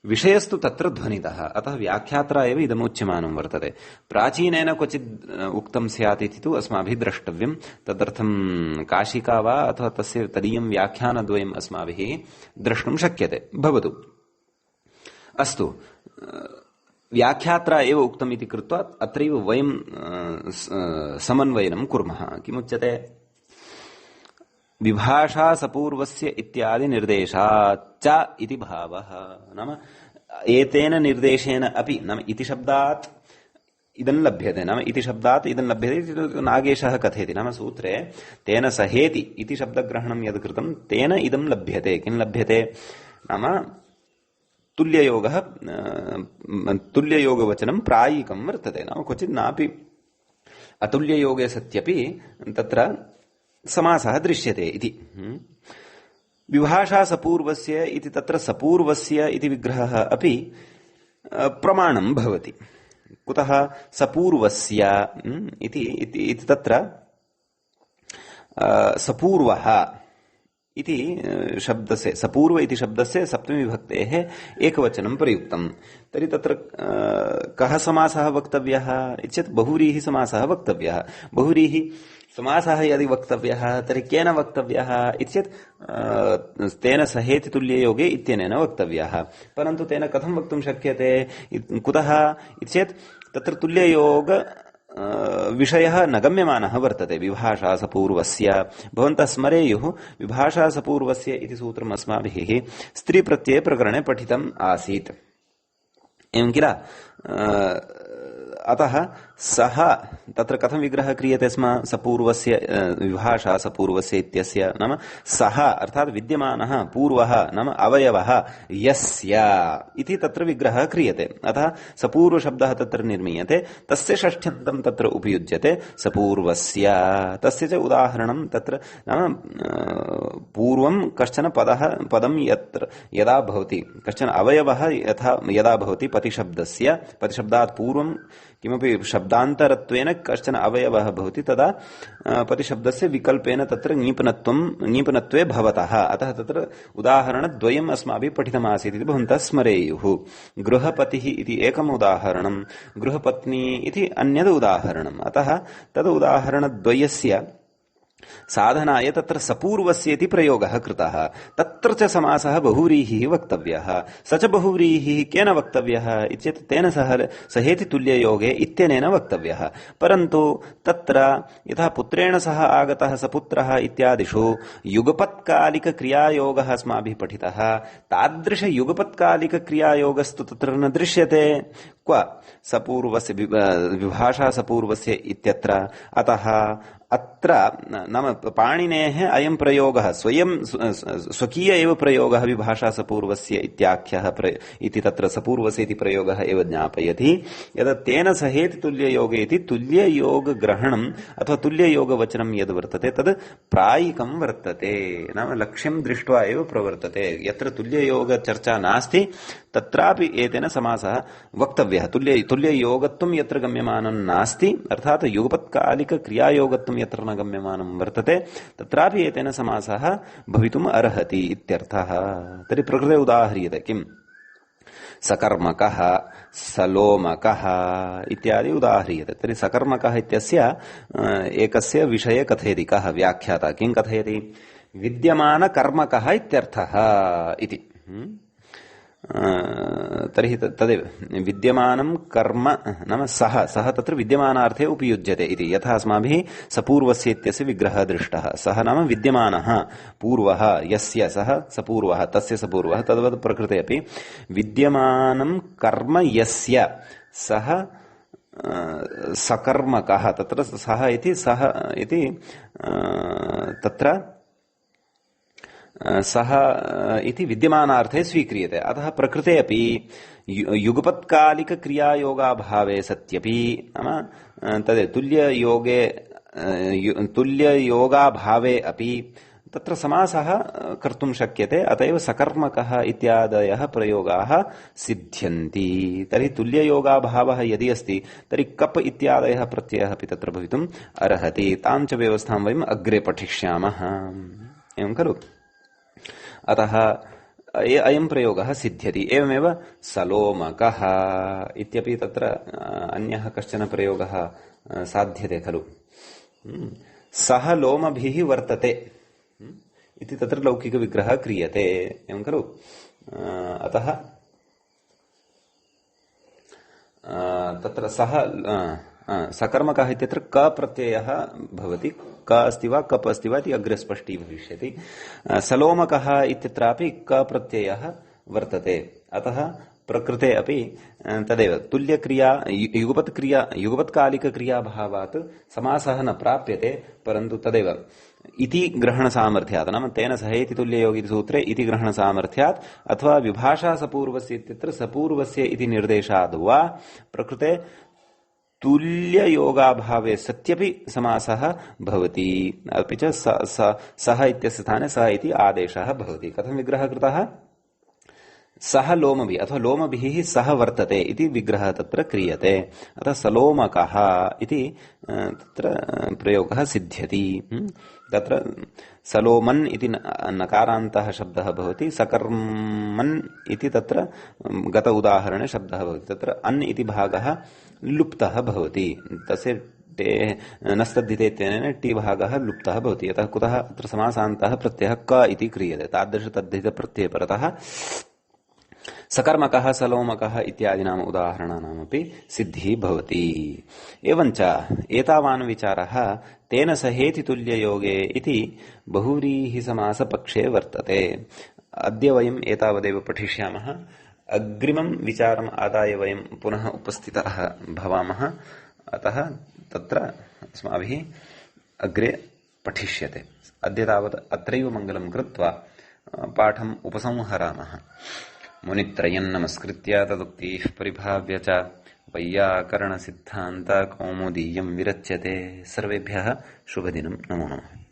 विषयस्तु तत्र ध्वनितः अतः व्याख्यात्रा एव इदमुच्यमानं वर्तते प्राचीनेन क्वचित् उक्तं स्यात् इति तु अस्माभिः द्रष्टव्यं तदर्थं काशिका वा अथवा तस्य तदीयं व्याख्यानद्वयम् अस्माभिः द्रष्टुं शक्यते भवतु अस्तु व्याख्यात्रा एव उक्तम् इति कृत्वा अत्रैव वयं समन्वयनं कुर्मः किमुच्यते विभाषा सपूर्वस्य इत्यादि निर्देशाच्च इति भावः नाम एतेन निर्देशेन अपि नाम इति शब्दात् इदं लभ्यते नाम इति शब्दात् इदं लभ्यते इति नागेशः कथयति नाम सूत्रे तेन सहेति इति शब्दग्रहणं यद् कृतं तेन इदं लभ्यते किं लभ्यते नाम तुल्ययोगवचनं प्रायिकं वर्तते नाम क्वचित् नापि अतुल्ययोगे सत्यपि तत्र समासः दृश्यते इति विभाषा सपूर्वस्य इति तत्र सपूर्वस्य इति विग्रहः अपि प्रमाणं भवति कुतः सपूर्वस्य इति तत्र सपूर्वः इति शब्दस्य सपूर्व इति शब्दस्य सप्तमी विभक्तेः एकवचनं प्रयुक्तम्। तर्हि तत्र कः समासः वक्तव्यः इत्येतत् बहुव्रीहि समासः वक्तव्यः। बहुव्रीहि समासः यदि वक्तव्यः तर्हि केन वक्तव्यः इत्येतत् तेन सहेति तुल्ययोगे इत्यनेन वक्तव्यः। परन्तु तेन कथं वक्तुं शक्यते कुतः इत्येतत् तत्र तुल्ययोग विषयः न गम्यमानः वर्तते। विभाषासपूर्वस्य भवन्तः स्मरेयुः विभाषासपूर्वस्य इति सूत्रम् अस्माभिः स्त्रीप्रत्यये प्रकरणे पठितम् आसीत्, एवं किल? अतः सः तत्र कथं विग्रहः क्रियते स्म सपूर्वस्य विभाषासपूर्वस्य इत्यस्य नाम सः अर्थात् विद्यमानः पूर्वः नाम अवयवः यस्य इति तत्र विग्रहः क्रियते। अतः सपूर्वशब्दः तत्र निर्मीयते, तस्य षष्ठ्यन्तं तत्र उपयुज्यते सपूर्वस्य। तस्य च उदाहरणं तत्र नाम पूर्वं कश्चन पदं यदा भवति, कश्चन अवयवः यदा भवति पतिशब्दस्य, पतिशब्दात् पूर्वं किमपि शब्दान्तरत्वेन कश्चन अवयवः भवति तदा पतिशब्दस्य विकल्पेन तत्र ङीपनत्वे भवतः। अतः तत्र उदाहरणद्वयम् अस्माभिः पठितमासीत् इति भवन्तः स्मरेयुः। गृहपतिः इति एकम् उदाहरणं, गृहपत्नी इति अन्यद् उदाहरणम्। अतः तद् उदाहरणद्वयस्य साधनाय तत्र सपूर्वस्य इति प्रयोगः कृतः। तत्र च समासः बहुव्रीहिः वक्तव्यः। स च बहुव्रीहिः केन वक्तव्यः इत्येतत् तेन सहेति तुल्ययोगे इत्यनेन वक्तव्यः। परन्तु तत्र यथा पुत्रेण सह आगतः सपुत्रः इत्यादिषु युगपत्कालिकक्रियायोगः अस्माभिः पठितः, तादृशयुगपत्कालिकक्रियायोगस्तु तत्र न दृश्यते। क्व सपूर्वस्य विभाषा सपूर्वस्य इत्यत्र। अतः अत्र नाम पाणिनेः अयं प्रयोगः स्वयं स्वकीय एव प्रयोगः विभाषासपूर्वस्य इत्याख्यः इति तत्र सपूर्वस्य इति प्रयोगः एव ज्ञापयति यत् तेन सहेति तुल्ययोगे इति तुल्ययोगग्रहणम् अथवा तुल्ययोगवचनं यद् वर्तते तद् प्रायिकं वर्तते, नाम लक्ष्यं दृष्ट्वा एव प्रवर्तते। यत्र तुल्ययोगचर्चा नास्ति तत्रापि एतेन समासः वक्तव्यः। तुल्ययोगत्वं यत्र गम्यमानं नास्ति अर्थात् युगपत्कालिकक्रियायोगत्वं यत्र न गम्यमानं वर्तते तत्रापि एतेन समासः भवितुम् अर्हति इत्यर्थः। तर्हि प्रकृते उदाह्रियते किम्? सकर्मकः, सलोमकः इत्यादि उदाह्रियते। तर्हि सकर्मकः इत्यस्य एकस्य विषये कथयति कः व्याख्याता, किं कथयति? विद्यमानकर्मकः इत्यर्थः इति। तर्हि तदेव विद्यमानं कर्म नाम सः तत्र विद्यमानार्थे उपयुज्यते इति। यथा अस्माभिः सपूर्वस्य इत्यस्य विग्रहः दृष्टः, सः नाम विद्यमानः पूर्वः यस्य, सः सपूर्वः तस्य सपूर्वः, तद्वत् प्रकृते अपि विद्यमानं कर्म यस्य सः सकर्मकः। तत्र सः इति तत्र सः इति विद्यमानार्थे स्वीक्रियते। अतः प्रकृते अपि युगपत्कालिकक्रियायोगाभावे सत्यपि नाम तद् तुल्ययोगाभावे अपि तत्र समासः कर्तुं शक्यते। अतएव सकर्मकः इत्यादयः प्रयोगाः सिद्ध्यन्ति। तर्हि तुल्ययोगाभावः यदि अस्ति तर्हि कप् इत्यादयः प्रत्ययः अपि तत्र भवितुम् अर्हति। तां च व्यवस्थां वयम् अग्रे पठिष्यामः, एवं खलु? अतः अयं प्रयोगः सिद्ध्यति। एवमेव सलोमकः इत्यपि तत्र अन्यः कश्चन प्रयोगः साध्यते खलु। सः लोमभिः वर्तते इति तत्र लौकिकविग्रहः क्रियते, एवं खलु। अतः तत्र सः सकर्मकः इत्यत्र क प्रत्ययः भवति। क अस्ति वा कप् अस्ति वा इति अग्रे स्पष्टी भविष्यति। सलोमकः इत्यत्रापि क प्रत्ययः वर्तते। अतः प्रकृते अपि तदेव तुल्यक्रिया युगपत्कालिकक्रियाभावात् समासः न प्राप्यते, परन्तु तदेव इति ग्रहणसामर्थ्यात् नाम तेन सहेति तुल्ययोगि सूत्रे इति ग्रहणसामर्थ्यात् अथवा विभाषासपूर्वस्य इत्यत्र सपूर्वस्य इति निर्देशाद् वा प्रकृते तुल्ययोगाभावे सत्यपि समासः भवति। अपि च सः इत्यस्य स्थाने सः इति आदेशः भवति। कथं विग्रहः कृतः? सह लोमभिः अथवा लोमभिः सह वर्तते इति विग्रहः तत्र क्रियते। अतः सलोमकः इति तत्र प्रयोगः सिद्ध्यति। तत्र सलोमन् इति नकारान्तः शब्दः भवति, सकर्मन् इति तत्र गत उदाहरणे शब्दः भवति। तत्र अन् इति भागः लुप्तः भवति, तस्य नस्तद्धिते इत्यनेन टी भागः लुप्तः भवति। यतः कुतः अत्र समासान्तः प्रत्ययः क इति क्रियते। तादृशतद्धितप्रत्यये परतः सकर्मकः सलोमकः इत्यादीनाम् उदाहरणानामपि सिद्धिः भवति। एवञ्च एतावान् विचारः तेन सहेति तुल्ययोगे इति बहुव्रीहिसमासपक्षे वर्तते। अद्य वयम् एतावदेव पठिष्यामः। अग्रिमं विचारम् आदाय वयं पुनः उपस्थिताः भवामः। अतः तत्र अस्माभिः अग्रे पठिष्यते। अद्य तावत् अत्रैव मङ्गलं कृत्वा पाठम् उपसंहरामः। मुनित्रयम् नमस्कृत्य तदुक्तिः परिभाव्य च वैयाकरणसिद्धान्त कौमुदीयम् विरच्यते। सर्वेभ्यः शुभदिनं। नमो नमः।